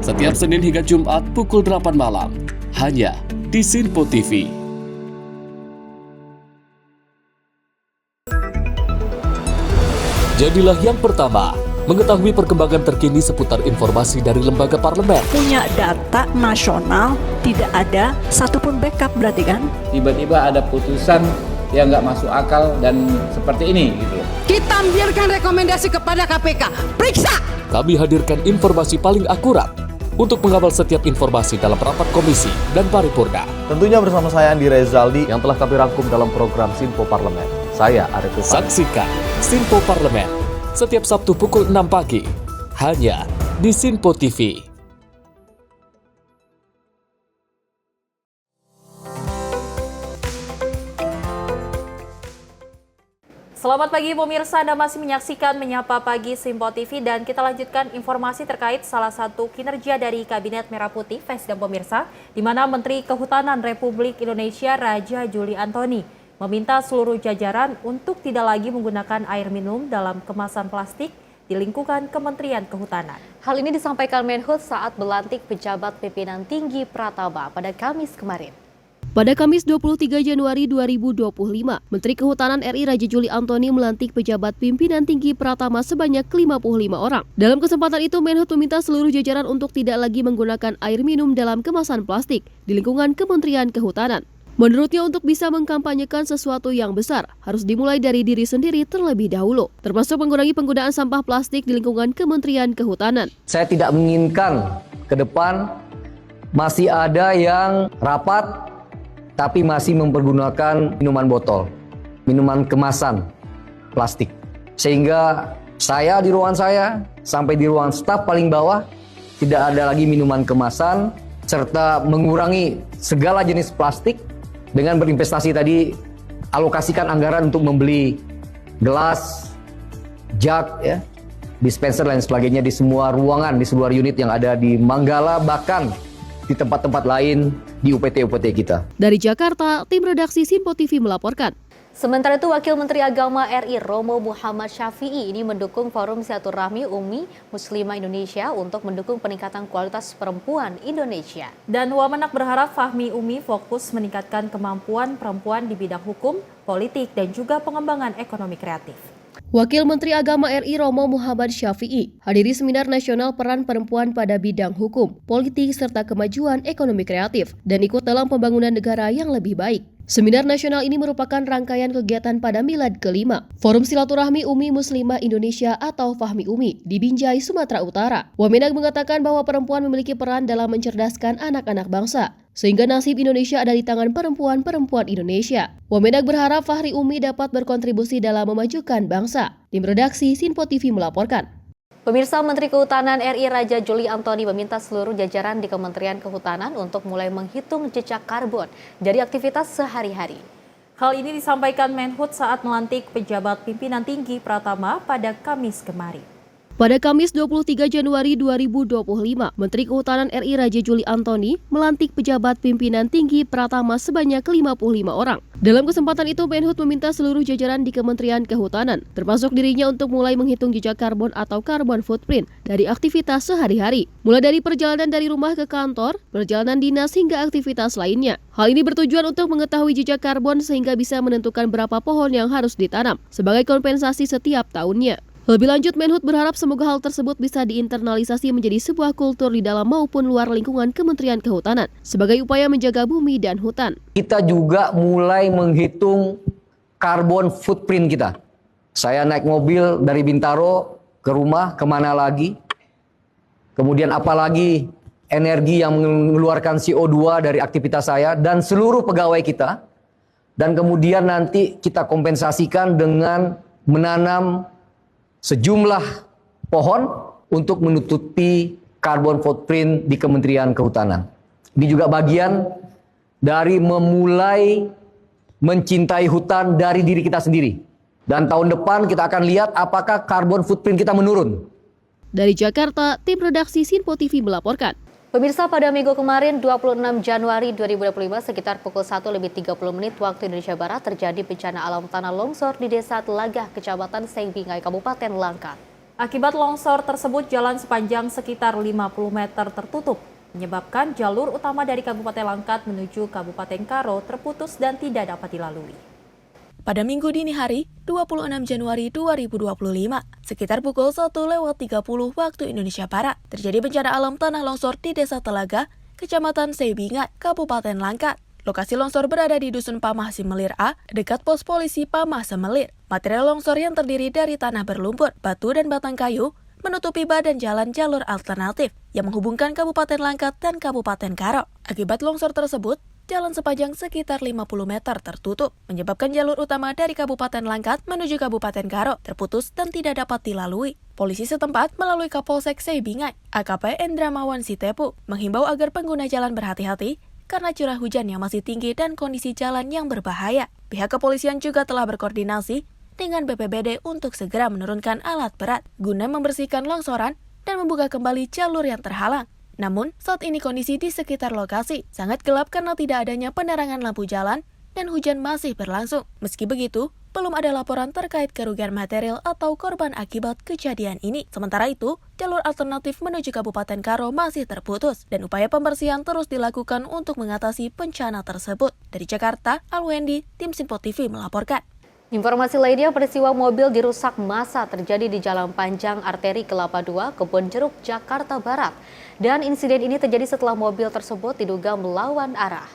Setiap Senin hingga Jumat pukul 8 malam, hanya di Sinpo TV. Jadilah yang pertama mengetahui perkembangan terkini seputar informasi dari lembaga parlemen. Punya data nasional, tidak ada satupun backup berarti kan? Tiba-tiba ada putusan yang nggak masuk akal dan seperti ini gitu. Kita biarkan rekomendasi kepada KPK, periksa! Kami hadirkan informasi paling akurat untuk mengawal setiap informasi dalam rapat komisi dan paripurna. Tentunya bersama saya Andi Rezaldi yang telah kami rangkum dalam program Sinpo Parlemen. Saya Arif Rifan. Saksikan Sinpo Parlemen setiap Sabtu pukul 6 pagi hanya di Sinpo TV. Selamat pagi pemirsa, Anda masih menyaksikan Menyapa Pagi Sinpo TV dan kita lanjutkan informasi terkait salah satu kinerja dari Kabinet Merah Putih, dan pemirsa, di mana Menteri Kehutanan Republik Indonesia Raja Juli Antoni meminta seluruh jajaran untuk tidak lagi menggunakan air minum dalam kemasan plastik di lingkungan Kementerian Kehutanan. Hal ini disampaikan Menhub saat berlantik pejabat pimpinan tinggi Prataba pada Kamis kemarin. Pada Kamis 23 Januari 2025, Menteri Kehutanan RI Raja Juli Antoni melantik pejabat pimpinan tinggi Pratama sebanyak 55 orang. Dalam kesempatan itu, Menhub meminta seluruh jajaran untuk tidak lagi menggunakan air minum dalam kemasan plastik di lingkungan Kementerian Kehutanan. Menurutnya untuk bisa mengkampanyekan sesuatu yang besar, harus dimulai dari diri sendiri terlebih dahulu, termasuk mengurangi penggunaan sampah plastik di lingkungan Kementerian Kehutanan. Saya tidak menginginkan ke depan masih ada yang rapat tapi masih mempergunakan minuman botol, minuman kemasan plastik. Sehingga saya di ruangan saya sampai di ruangan staf paling bawah tidak ada lagi minuman kemasan, serta mengurangi segala jenis plastik dengan berinvestasi tadi, alokasikan anggaran untuk membeli gelas, jug, ya, dispenser dan sebagainya di semua ruangan, di seluruh unit yang ada di Manggala, bahkan di tempat-tempat lain di UPT-UPT kita. Dari Jakarta, tim redaksi Simpo TV melaporkan. Sementara itu, Wakil Menteri Agama RI Romo Muhammad Syafi'i ini mendukung Forum Silaturahmi Umi Muslimah Indonesia untuk mendukung peningkatan kualitas perempuan Indonesia. Dan Wamenak berharap Fahmi Umi fokus meningkatkan kemampuan perempuan di bidang hukum, politik, dan juga pengembangan ekonomi kreatif. Wakil Menteri Agama RI Romo Muhammad Syafi'i hadiri Seminar Nasional Peran Perempuan pada Bidang Hukum, Politik, serta Kemajuan Ekonomi Kreatif dan ikut dalam pembangunan negara yang lebih baik. Seminar nasional ini merupakan rangkaian kegiatan pada Milad ke-5 Forum Silaturahmi Umi Muslimah Indonesia atau Fahmi Umi di Binjai, Sumatera Utara. Wamenak mengatakan bahwa perempuan memiliki peran dalam mencerdaskan anak-anak bangsa, sehingga nasib Indonesia ada di tangan perempuan-perempuan Indonesia. Wamenak berharap Fahri Umi dapat berkontribusi dalam memajukan bangsa. Tim redaksi Simpo TV melaporkan. Pemirsa, Menteri Kehutanan RI Raja Juli Antoni meminta seluruh jajaran di Kementerian Kehutanan untuk mulai menghitung jejak karbon dari aktivitas sehari-hari. Hal ini disampaikan Menhut saat melantik pejabat pimpinan tinggi Pratama pada Kamis kemarin. Pada Kamis 23 Januari 2025, Menteri Kehutanan RI Raja Juli Antoni melantik pejabat pimpinan tinggi Pratama sebanyak 55 orang. Dalam kesempatan itu, Menhut meminta seluruh jajaran di Kementerian Kehutanan, termasuk dirinya, untuk mulai menghitung jejak karbon atau carbon footprint dari aktivitas sehari-hari, mulai dari perjalanan dari rumah ke kantor, perjalanan dinas, hingga aktivitas lainnya. Hal ini bertujuan untuk mengetahui jejak karbon sehingga bisa menentukan berapa pohon yang harus ditanam sebagai kompensasi setiap tahunnya. Lebih lanjut, Menhut berharap semoga hal tersebut bisa diinternalisasi menjadi sebuah kultur di dalam maupun luar lingkungan Kementerian Kehutanan sebagai upaya menjaga bumi dan hutan. Kita juga mulai menghitung carbon footprint kita. Saya naik mobil dari Bintaro ke rumah, kemana lagi? Kemudian apalagi energi yang mengeluarkan CO2 dari aktivitas saya dan seluruh pegawai kita. Dan kemudian nanti kita kompensasikan dengan menanam sejumlah pohon untuk menutupi carbon footprint di Kementerian Kehutanan. Ini juga bagian dari memulai mencintai hutan dari diri kita sendiri. Dan tahun depan kita akan lihat apakah carbon footprint kita menurun. Dari Jakarta, tim redaksi Simpo TV melaporkan. Pemirsa, pada minggu kemarin 26 Januari 2025 sekitar pukul 1:30 waktu Indonesia Barat terjadi bencana alam tanah longsor di Desa Telagah, Kecamatan Sengbingai, Kabupaten Langkat. Akibat longsor tersebut, jalan sepanjang sekitar 50 meter tertutup, menyebabkan jalur utama dari Kabupaten Langkat menuju Kabupaten Karo terputus dan tidak dapat dilalui. Pada Minggu dini hari, 26 Januari 2025, sekitar pukul 1:30 waktu Indonesia Barat, terjadi bencana alam tanah longsor di Desa Telaga, Kecamatan Sengbingai, Kabupaten Langkat. Lokasi longsor berada di Dusun Pamah Simelir A, dekat pos polisi Pamah Simelir. Material longsor yang terdiri dari tanah berlumpur, batu, dan batang kayu menutupi badan jalan jalur alternatif yang menghubungkan Kabupaten Langkat dan Kabupaten Karo. Akibat longsor tersebut, jalan sepanjang sekitar 50 meter tertutup, menyebabkan jalur utama dari Kabupaten Langkat menuju Kabupaten Karo terputus dan tidak dapat dilalui. Polisi setempat melalui Kapolsek Sengbingai, AKP Endramawan Sitepu, menghimbau agar pengguna jalan berhati-hati karena curah hujan yang masih tinggi dan kondisi jalan yang berbahaya. Pihak kepolisian juga telah berkoordinasi dengan BPBD untuk segera menurunkan alat berat guna membersihkan longsoran dan membuka kembali jalur yang terhalang. Namun, saat ini kondisi di sekitar lokasi sangat gelap karena tidak adanya penerangan lampu jalan dan hujan masih berlangsung. Meski begitu, belum ada laporan terkait kerugian material atau korban akibat kejadian ini. Sementara itu, jalur alternatif menuju Kabupaten Karo masih terputus dan upaya pembersihan terus dilakukan untuk mengatasi bencana tersebut. Dari Jakarta, Alwendi, tim Simpo TV melaporkan. Informasi lainnya, peristiwa mobil dirusak massa terjadi di Jalan Panjang Arteri Kelapa II, Kebon Jeruk, Jakarta Barat. Dan insiden ini terjadi setelah mobil tersebut diduga melawan arah.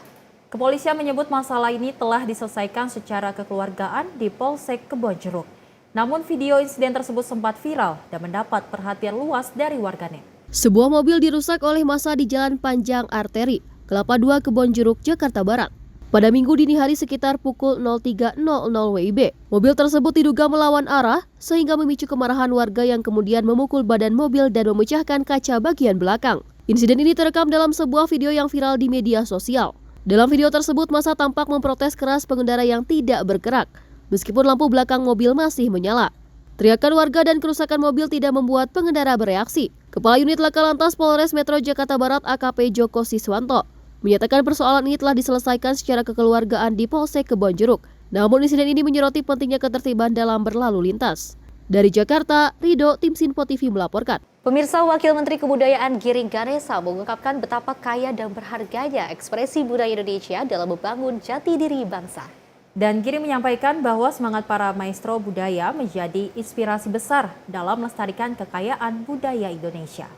Kepolisian menyebut masalah ini telah diselesaikan secara kekeluargaan di Polsek Kebonjeruk. Namun video insiden tersebut sempat viral dan mendapat perhatian luas dari warganet. Sebuah mobil dirusak oleh massa di Jalan Panjang Arteri, Kelapa 2 Kebonjeruk, Jakarta Barat. Pada Minggu dini hari sekitar pukul 03.00 WIB, mobil tersebut diduga melawan arah sehingga memicu kemarahan warga yang kemudian memukul badan mobil dan memecahkan kaca bagian belakang. Insiden ini terekam dalam sebuah video yang viral di media sosial. Dalam video tersebut, massa tampak memprotes keras pengendara yang tidak bergerak, meskipun lampu belakang mobil masih menyala. Teriakan warga dan kerusakan mobil tidak membuat pengendara bereaksi. Kepala Unit Laka Lantas Polres Metro Jakarta Barat AKP Joko Siswanto menyatakan persoalan ini telah diselesaikan secara kekeluargaan di Polsek Kebonjeruk. Namun insiden ini menyoroti pentingnya ketertiban dalam berlalu lintas. Dari Jakarta, Rido, Tim Sinpo TV melaporkan. Pemirsa, Wakil Menteri Kebudayaan Giring Ganesa mengungkapkan betapa kaya dan berharganya ekspresi budaya Indonesia dalam membangun jati diri bangsa. Dan Giring menyampaikan bahwa semangat para maestro budaya menjadi inspirasi besar dalam melestarikan kekayaan budaya Indonesia.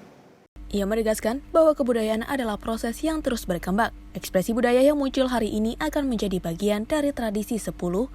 Ia menegaskan bahwa kebudayaan adalah proses yang terus berkembang. Ekspresi budaya yang muncul hari ini akan menjadi bagian dari tradisi 10, 20,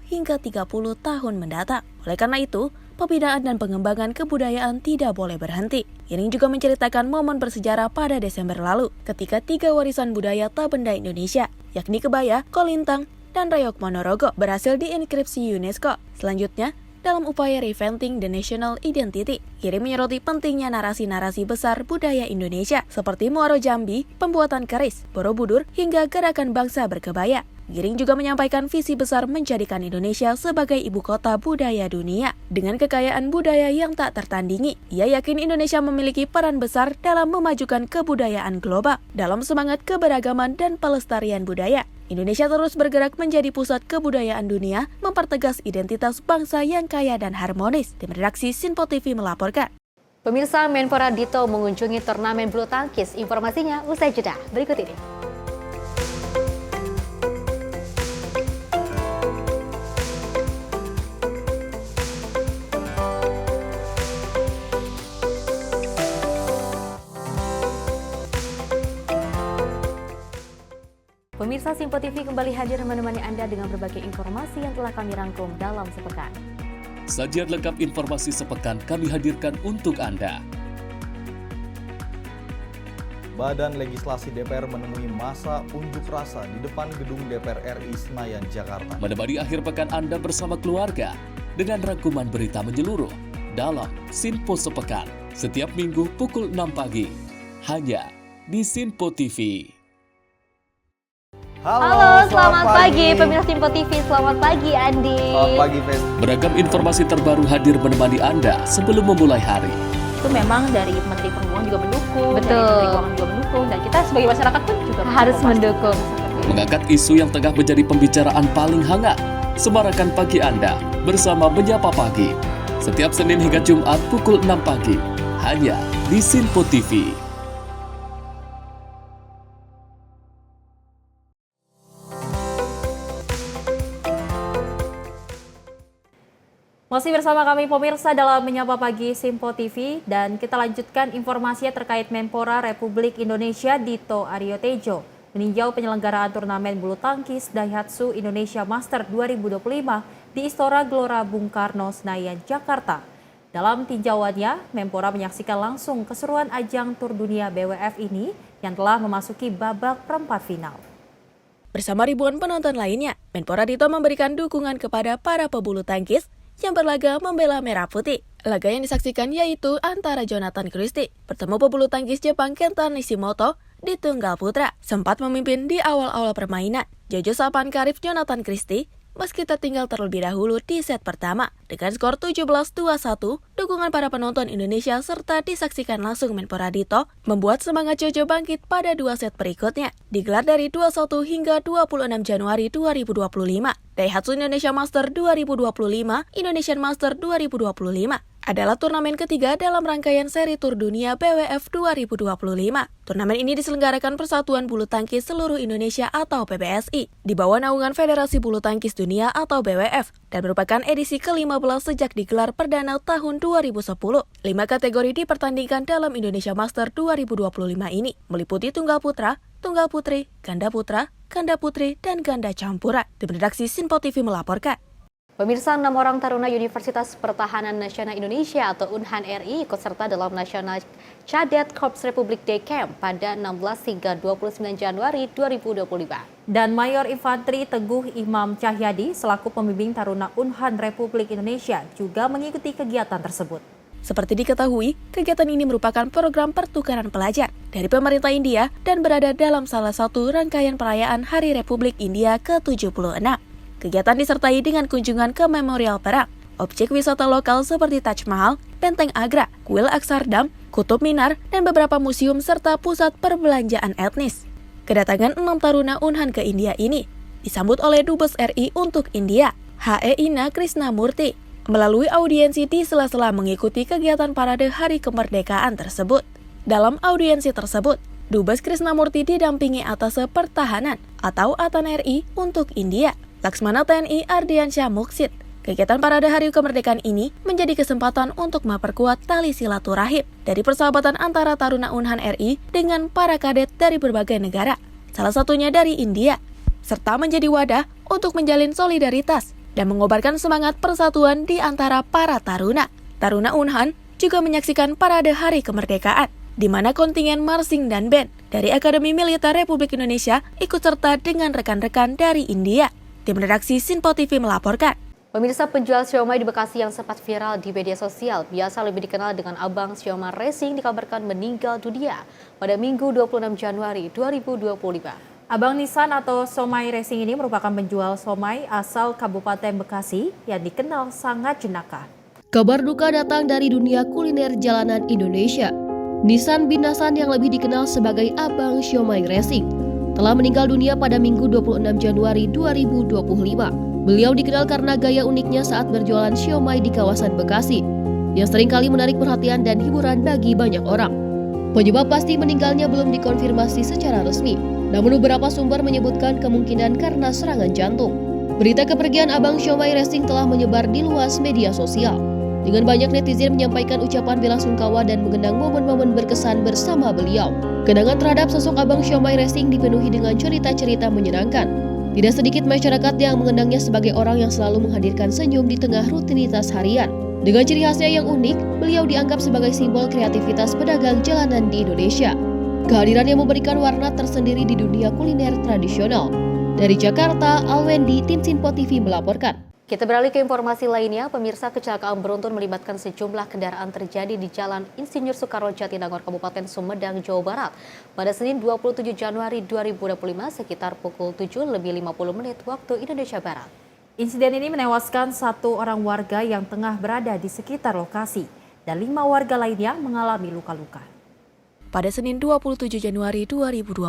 hingga 30 tahun mendatang. Oleh karena itu, pembinaan dan pengembangan kebudayaan tidak boleh berhenti. Giring juga menceritakan momen bersejarah pada Desember lalu, ketika 3 warisan budaya tak benda Indonesia, yakni kebaya, kolintang, dan reok Ponorogo berhasil diinskripsi UNESCO. Selanjutnya, dalam upaya revamping the national identity, Giring menyoroti pentingnya narasi-narasi besar budaya Indonesia seperti Muaro Jambi, pembuatan keris, Borobudur, hingga gerakan bangsa berkebaya. Giring juga menyampaikan visi besar menjadikan Indonesia sebagai ibu kota budaya dunia. Dengan kekayaan budaya yang tak tertandingi, ia yakin Indonesia memiliki peran besar dalam memajukan kebudayaan global dalam semangat keberagaman dan pelestarian budaya. Indonesia terus bergerak menjadi pusat kebudayaan dunia, mempertegas identitas bangsa yang kaya dan harmonis. Tim redaksi Sinpo TV melaporkan. Pemirsa, Menpora Dito mengunjungi turnamen bulu tangkis. Informasinya usai jeda berikut ini. Pemirsa, Sinpo TV kembali hadir menemani Anda dengan berbagai informasi yang telah kami rangkum dalam sepekan. Sajian lengkap informasi sepekan kami hadirkan untuk Anda. Badan Legislasi DPR menemui massa unjuk rasa di depan gedung DPR RI Senayan, Jakarta. Menemani akhir pekan Anda bersama keluarga dengan rangkuman berita menyeluruh dalam Sinpo Sepekan setiap minggu pukul 6 pagi hanya di Sinpo TV. Halo, selamat pagi pemirsa Sinpo TV. Selamat pagi Andi. Selamat pagi, Ves. Beragam informasi terbaru hadir menemani Anda sebelum memulai hari. Itu memang dari Menteri Perhubungan juga mendukung, Betul. dari Menteri Keuangan juga mendukung, dan kita sebagai masyarakat pun juga Harus mendukung. Mengangkat isu yang tengah menjadi pembicaraan paling hangat. Semarakan pagi Anda bersama Menyapa Pagi. Setiap Senin hingga Jumat pukul 6 pagi hanya di Sinpo TV. Masih bersama kami pemirsa dalam Menyapa Pagi Sinpo TV, dan kita lanjutkan informasinya terkait Menpora Republik Indonesia Dito Aryo Tejo meninjau penyelenggaraan turnamen bulu tangkis Daihatsu Indonesia Master 2025 di Istora Gelora Bung Karno, Senayan, Jakarta. Dalam tinjauannya, Menpora menyaksikan langsung keseruan ajang Tur Dunia BWF ini yang telah memasuki babak perempat final. Bersama ribuan penonton lainnya, Menpora Dito memberikan dukungan kepada para pebulu tangkis yang berlaga membela merah putih. Laga yang disaksikan yaitu antara Jonathan Christie bertemu pebulu tangkis Jepang Kenta Nishimoto di tunggal putra. Sempat memimpin di awal-awal permainan, Jojo Sapan Karif Jonathan Christie meski tertinggal terlebih dahulu di set pertama. Dengan skor 17-21, dukungan para penonton Indonesia serta disaksikan langsung Menpora Dito membuat semangat Jojo bangkit pada 2 set berikutnya. Digelar dari 21 hingga 26 Januari 2025. Daihatsu Indonesia Master 2025, Indonesian Master 2025 adalah turnamen ketiga dalam rangkaian seri Tur Dunia BWF 2025. Turnamen ini diselenggarakan Persatuan Bulu Tangkis Seluruh Indonesia atau PBSI di bawah naungan Federasi Bulu Tangkis Dunia atau BWF dan merupakan edisi ke-15 sejak digelar perdana tahun 2010. 5 kategori dipertandingkan dalam Indonesia Master 2025 ini meliputi tunggal putra, tunggal putri, ganda putra, ganda putri, dan ganda campuran. Tim redaksi Sinpo TV melaporkan. Pemirsa, 6 orang taruna Universitas Pertahanan Nasional Indonesia atau UNHAN RI ikut serta dalam National Cadet Corps Republik Day Camp pada 16 hingga 29 Januari 2025. Dan Mayor Infanteri Teguh Imam Cahyadi selaku pembimbing taruna UNHAN Republik Indonesia juga mengikuti kegiatan tersebut. Seperti diketahui, kegiatan ini merupakan program pertukaran pelajar dari pemerintah India dan berada dalam salah satu rangkaian perayaan Hari Republik India ke-76. Kegiatan disertai dengan kunjungan ke Memorial Perang, objek wisata lokal seperti Taj Mahal, Benteng Agra, Kuil Aksardam, Kutub Minar, dan beberapa museum serta pusat perbelanjaan etnis. Kedatangan 6 taruna UNHAN ke India ini disambut oleh Dubes RI untuk India, H.E. Ina Krisnamurti, melalui audiensi di sela-sela mengikuti kegiatan parade Hari Kemerdekaan tersebut. Dalam audiensi tersebut, Dubes Krisnamurti didampingi Atase Pertahanan atau Atan RI untuk India, Laksmana TNI Ardiansyah Muksid. Kegiatan parade Hari Kemerdekaan ini menjadi kesempatan untuk memperkuat tali silaturahim dari persahabatan antara taruna UNHAN RI dengan para kadet dari berbagai negara, salah satunya dari India, serta menjadi wadah untuk menjalin solidaritas dan mengobarkan semangat persatuan di antara para taruna. Taruna UNHAN juga menyaksikan parade Hari Kemerdekaan, di mana kontingen marching dan band dari Akademi Militer Republik Indonesia ikut serta dengan rekan-rekan dari India. Tim redaksi Sinpo TV melaporkan. Pemirsa, penjual siomay di Bekasi yang sempat viral di media sosial, biasa lebih dikenal dengan Abang Siomay Racing, dikabarkan meninggal dunia pada Minggu 26 Januari 2025. Abang Nisan atau Siomay Racing ini merupakan penjual siomay asal Kabupaten Bekasi yang dikenal sangat jenaka. Kabar duka datang dari dunia kuliner jalanan Indonesia. Nisan bin Nasan yang lebih dikenal sebagai Abang Siomay Racing telah meninggal dunia pada Minggu 26 Januari 2025. Beliau dikenal karena gaya uniknya saat berjualan siomay di kawasan Bekasi, yang seringkali menarik perhatian dan hiburan bagi banyak orang. Penyebab pasti meninggalnya belum dikonfirmasi secara resmi, namun beberapa sumber menyebutkan kemungkinan karena serangan jantung. Berita kepergian Abang Siomay Racing telah menyebar di luas media sosial, dengan banyak netizen menyampaikan ucapan bela sungkawa dan mengenang momen-momen berkesan bersama beliau. Kenangan terhadap sosok Abang Siomay Racing dipenuhi dengan cerita-cerita menyenangkan. Tidak sedikit masyarakat yang mengenangnya sebagai orang yang selalu menghadirkan senyum di tengah rutinitas harian. Dengan ciri khasnya yang unik, beliau dianggap sebagai simbol kreativitas pedagang jalanan di Indonesia. Kehadirannya memberikan warna tersendiri di dunia kuliner tradisional. Dari Jakarta, Alwendi, tim Sinpo TV melaporkan. Kita beralih ke informasi lainnya. Pemirsa, kecelakaan beruntun melibatkan sejumlah kendaraan terjadi di Jalan Insinyur Soekarno Jatinangor, Kabupaten Sumedang, Jawa Barat pada Senin 27 Januari 2025 sekitar pukul 7:50 waktu Indonesia Barat. Insiden ini menewaskan 1 orang warga yang tengah berada di sekitar lokasi dan 5 warga lainnya mengalami luka-luka. Pada Senin 27 Januari 2025,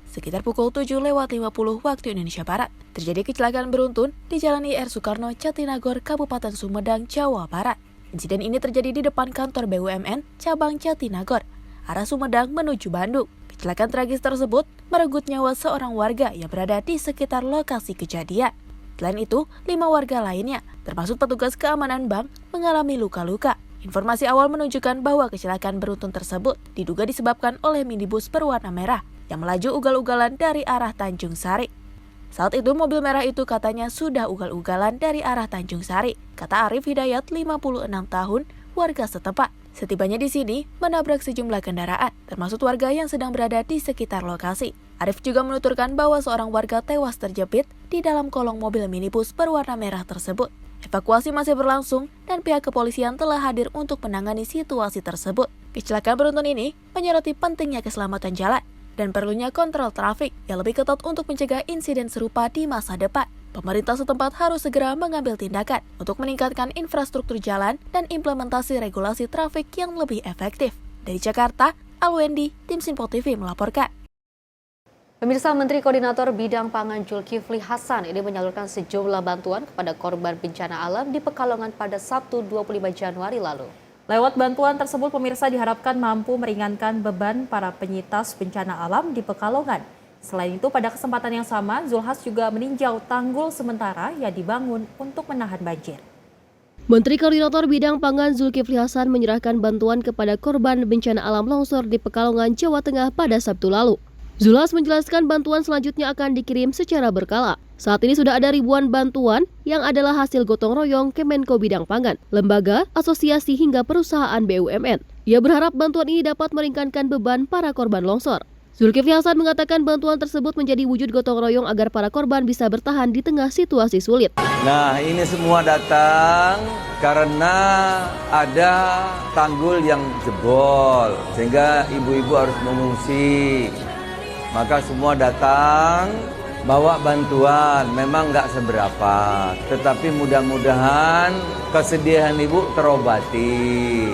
sekitar pukul 7:50 waktu Indonesia Barat, terjadi kecelakaan beruntun di Jalan IR Soekarno Jatinangor, Kabupaten Sumedang, Jawa Barat. Insiden ini terjadi di depan kantor BUMN Cabang Jatinangor, arah Sumedang menuju Bandung. Kecelakaan tragis tersebut merenggut nyawa seorang warga yang berada di sekitar lokasi kejadian. Selain itu, 5 warga lainnya, termasuk petugas keamanan bank, mengalami luka-luka. Informasi awal menunjukkan bahwa kecelakaan beruntun tersebut diduga disebabkan oleh minibus berwarna merah yang melaju ugal-ugalan dari arah Tanjung Sari. Saat itu mobil merah itu katanya sudah ugal-ugalan dari arah Tanjung Sari, kata Arif Hidayat, 56 tahun, warga setempat. Setibanya di sini, menabrak sejumlah kendaraan, termasuk warga yang sedang berada di sekitar lokasi. Arif juga menuturkan bahwa seorang warga tewas terjepit di dalam kolong mobil minibus berwarna merah tersebut. Evakuasi masih berlangsung dan pihak kepolisian telah hadir untuk menangani situasi tersebut. Kecelakaan beruntun ini menyoroti pentingnya keselamatan jalan dan perlunya kontrol trafik yang lebih ketat untuk mencegah insiden serupa di masa depan. Pemerintah setempat harus segera mengambil tindakan untuk meningkatkan infrastruktur jalan dan implementasi regulasi trafik yang lebih efektif. Dari Jakarta, Alwendi, tim Sinpo TV melaporkan. Pemirsa, Menteri Koordinator Bidang Pangan Zulkifli Hasan ini menyalurkan sejumlah bantuan kepada korban bencana alam di Pekalongan pada Sabtu 25 Januari lalu. Lewat bantuan tersebut, pemirsa diharapkan mampu meringankan beban para penyintas bencana alam di Pekalongan. Selain itu, pada kesempatan yang sama, Zulhas juga meninjau tanggul sementara yang dibangun untuk menahan banjir. Menteri Koordinator Bidang Pangan Zulkifli Hasan menyerahkan bantuan kepada korban bencana alam longsor di Pekalongan, Jawa Tengah pada Sabtu lalu. Zulhas menjelaskan bantuan selanjutnya akan dikirim secara berkala. Saat ini sudah ada ribuan bantuan yang adalah hasil gotong royong Kemenko Bidang Pangan, lembaga, asosiasi hingga perusahaan BUMN. Ia berharap bantuan ini dapat meringankan beban para korban longsor. Zulkifli Hasan mengatakan bantuan tersebut menjadi wujud gotong royong agar para korban bisa bertahan di tengah situasi sulit. Nah, ini semua datang karena ada tanggul yang jebol, sehingga ibu-ibu harus mengungsi. Maka semua datang bawa bantuan, memang nggak seberapa, tetapi mudah-mudahan kesedihan ibu terobati.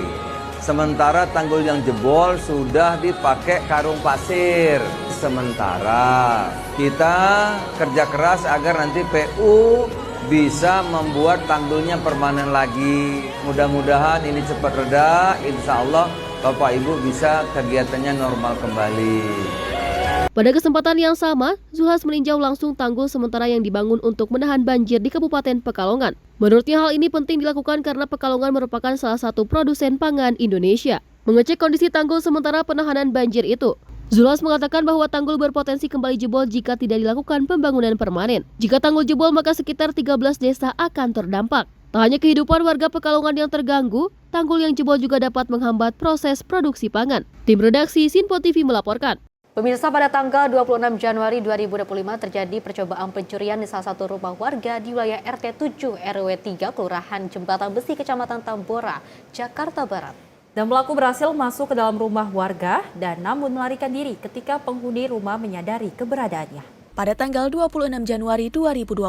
Sementara tanggul yang jebol sudah dipakai karung pasir. Sementara kita kerja keras agar nanti PU bisa membuat tanggulnya permanen lagi. Mudah-mudahan ini cepat reda, insya Allah Bapak Ibu bisa kegiatannya normal kembali. Pada kesempatan yang sama, Zulhas meninjau langsung tanggul sementara yang dibangun untuk menahan banjir di Kabupaten Pekalongan. Menurutnya hal ini penting dilakukan karena Pekalongan merupakan salah satu produsen pangan Indonesia. Mengecek kondisi tanggul sementara penahanan banjir itu, Zulhas mengatakan bahwa tanggul berpotensi kembali jebol jika tidak dilakukan pembangunan permanen. Jika tanggul jebol maka sekitar 13 desa akan terdampak. Tak hanya kehidupan warga Pekalongan yang terganggu, tanggul yang jebol juga dapat menghambat proses produksi pangan. Tim redaksi Sinpo TV melaporkan. Pemirsa, pada tanggal 26 Januari 2025 terjadi percobaan pencurian di salah satu rumah warga di wilayah RT 7 RW 3 Kelurahan Jembatan Besi, Kecamatan Tambora, Jakarta Barat. Dan pelaku berhasil masuk ke dalam rumah warga dan namun melarikan diri ketika penghuni rumah menyadari keberadaannya. Pada tanggal 26 Januari 2025,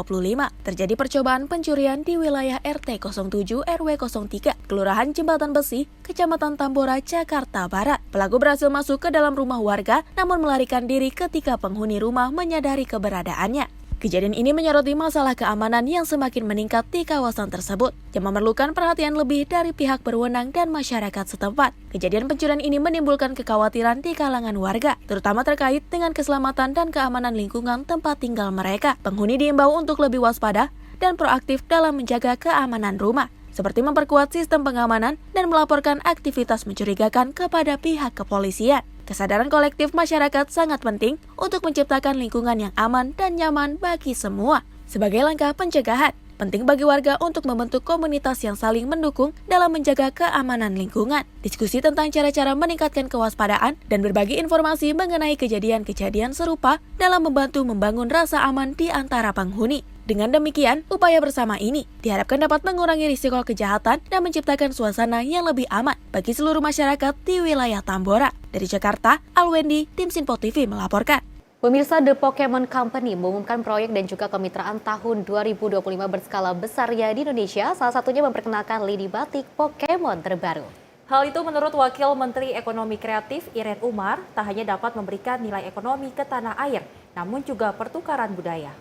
terjadi percobaan pencurian di wilayah RT 07 RW 03, Kelurahan Jembatan Besi, Kecamatan Tambora, Jakarta Barat. Pelaku berhasil masuk ke dalam rumah warga, namun melarikan diri ketika penghuni rumah menyadari keberadaannya. Kejadian ini menyoroti masalah keamanan yang semakin meningkat di kawasan tersebut, yang memerlukan perhatian lebih dari pihak berwenang dan masyarakat setempat. Kejadian pencurian ini menimbulkan kekhawatiran di kalangan warga, terutama terkait dengan keselamatan dan keamanan lingkungan tempat tinggal mereka. Penghuni diimbau untuk lebih waspada dan proaktif dalam menjaga keamanan rumah, seperti memperkuat sistem pengamanan dan melaporkan aktivitas mencurigakan kepada pihak kepolisian. Kesadaran kolektif masyarakat sangat penting untuk menciptakan lingkungan yang aman dan nyaman bagi semua. Sebagai langkah pencegahan, penting bagi warga untuk membentuk komunitas yang saling mendukung dalam menjaga keamanan lingkungan. Diskusi tentang cara-cara meningkatkan kewaspadaan dan berbagi informasi mengenai kejadian-kejadian serupa dalam membantu membangun rasa aman di antara penghuni. Dengan demikian, upaya bersama ini diharapkan dapat mengurangi risiko kejahatan dan menciptakan suasana yang lebih aman bagi seluruh masyarakat di wilayah Tambora. Dari Jakarta, Alwendi, Tim Sinpo TV melaporkan. Pemirsa, The Pokemon Company mengumumkan proyek dan juga kemitraan tahun 2025 berskala besar ya di Indonesia, salah satunya memperkenalkan lini batik Pokemon terbaru. Hal itu menurut Wakil Menteri Ekonomi Kreatif Irene Umar, tak hanya dapat memberikan nilai ekonomi ke tanah air, namun juga pertukaran budaya.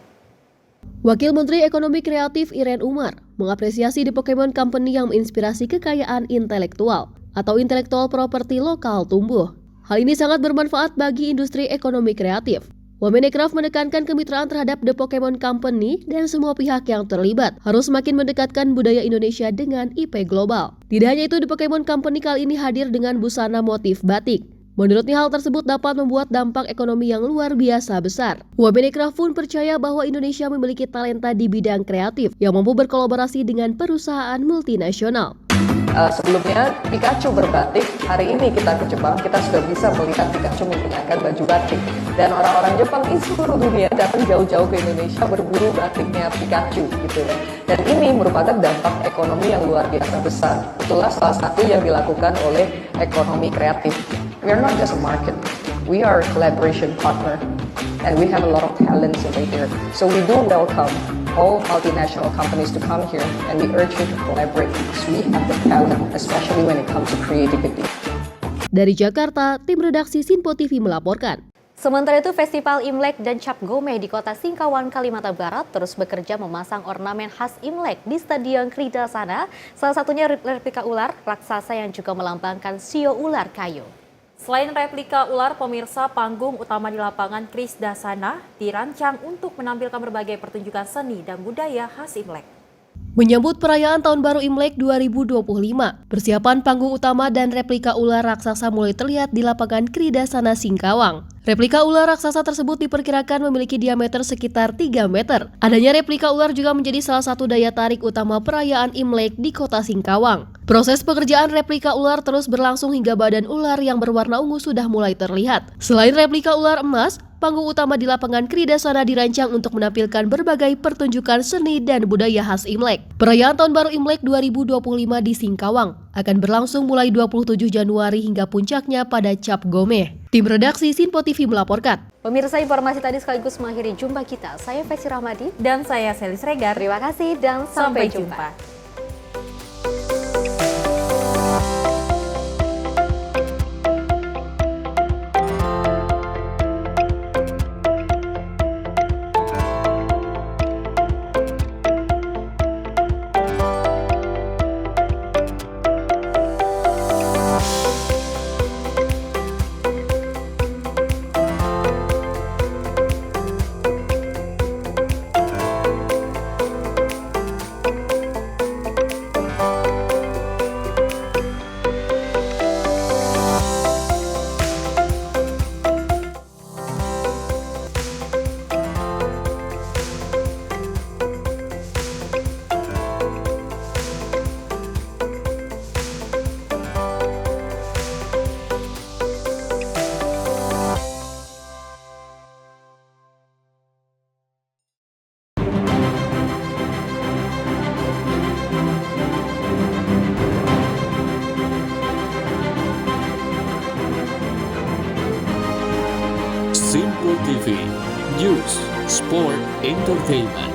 Wakil Menteri Ekonomi Kreatif Irene Umar mengapresiasi The Pokemon Company yang menginspirasi kekayaan intelektual atau intelektual properti lokal tumbuh. Hal ini sangat bermanfaat bagi industri ekonomi kreatif. Wamenekraf menekankan kemitraan terhadap The Pokemon Company dan semua pihak yang terlibat harus semakin mendekatkan budaya Indonesia dengan IP global. Tidak hanya itu, The Pokemon Company kali ini hadir dengan busana motif batik. Menurutnya hal tersebut dapat membuat dampak ekonomi yang luar biasa besar. Wamenekraf pun percaya bahwa Indonesia memiliki talenta di bidang kreatif yang mampu berkolaborasi dengan perusahaan multinasional. Sebelumnya Pikachu berbatik, hari ini kita ke Jepang, kita sudah bisa melihat Pikachu menggunakan baju batik. Dan orang-orang Jepang di seluruh dunia datang jauh-jauh ke Indonesia berburu batiknya Pikachu gitu ya. Dan ini merupakan dampak ekonomi yang luar biasa besar. Itulah salah satu yang dilakukan oleh ekonomi kreatif. We are not just a market, we are a collaboration partner. And we have a lot of talents over here. So we do welcome all multinational companies to come here, and we urge you to collaborate because we have the talent, especially when it comes to creativity. Dari Jakarta, tim redaksi Sinpo TV melaporkan. Sementara itu, Festival Imlek dan Cap Gomeh di Kota Singkawang, Kalimantan Barat terus bekerja memasang ornamen khas Imlek di Stadion Kridasana, salah satunya replika ular raksasa yang juga melambangkan sio ular kayu. Selain replika ular, pemirsa, panggung utama di lapangan Kridasana dirancang untuk menampilkan berbagai pertunjukan seni dan budaya khas Imlek. Menyambut perayaan Tahun Baru Imlek 2025, persiapan panggung utama dan replika ular raksasa mulai terlihat di lapangan Kridasana Singkawang. Replika ular raksasa tersebut diperkirakan memiliki diameter sekitar 3 meter. Adanya replika ular juga menjadi salah satu daya tarik utama perayaan Imlek di kota Singkawang. Proses pekerjaan replika ular terus berlangsung hingga badan ular yang berwarna ungu sudah mulai terlihat. Selain replika ular emas, panggung utama di lapangan Kridasana dirancang untuk menampilkan berbagai pertunjukan seni dan budaya khas Imlek. Perayaan Tahun Baru Imlek 2025 di Singkawang akan berlangsung mulai 27 Januari hingga puncaknya pada Cap Gomeh. Tim redaksi Sinpo TV melaporkan. Pemirsa, informasi tadi sekaligus mengakhiri jumpa kita. Saya Fesi Rahmadi dan saya Selis Regar. Terima kasih dan sampai jumpa. Simpo TV, News, Sport, Entertainment.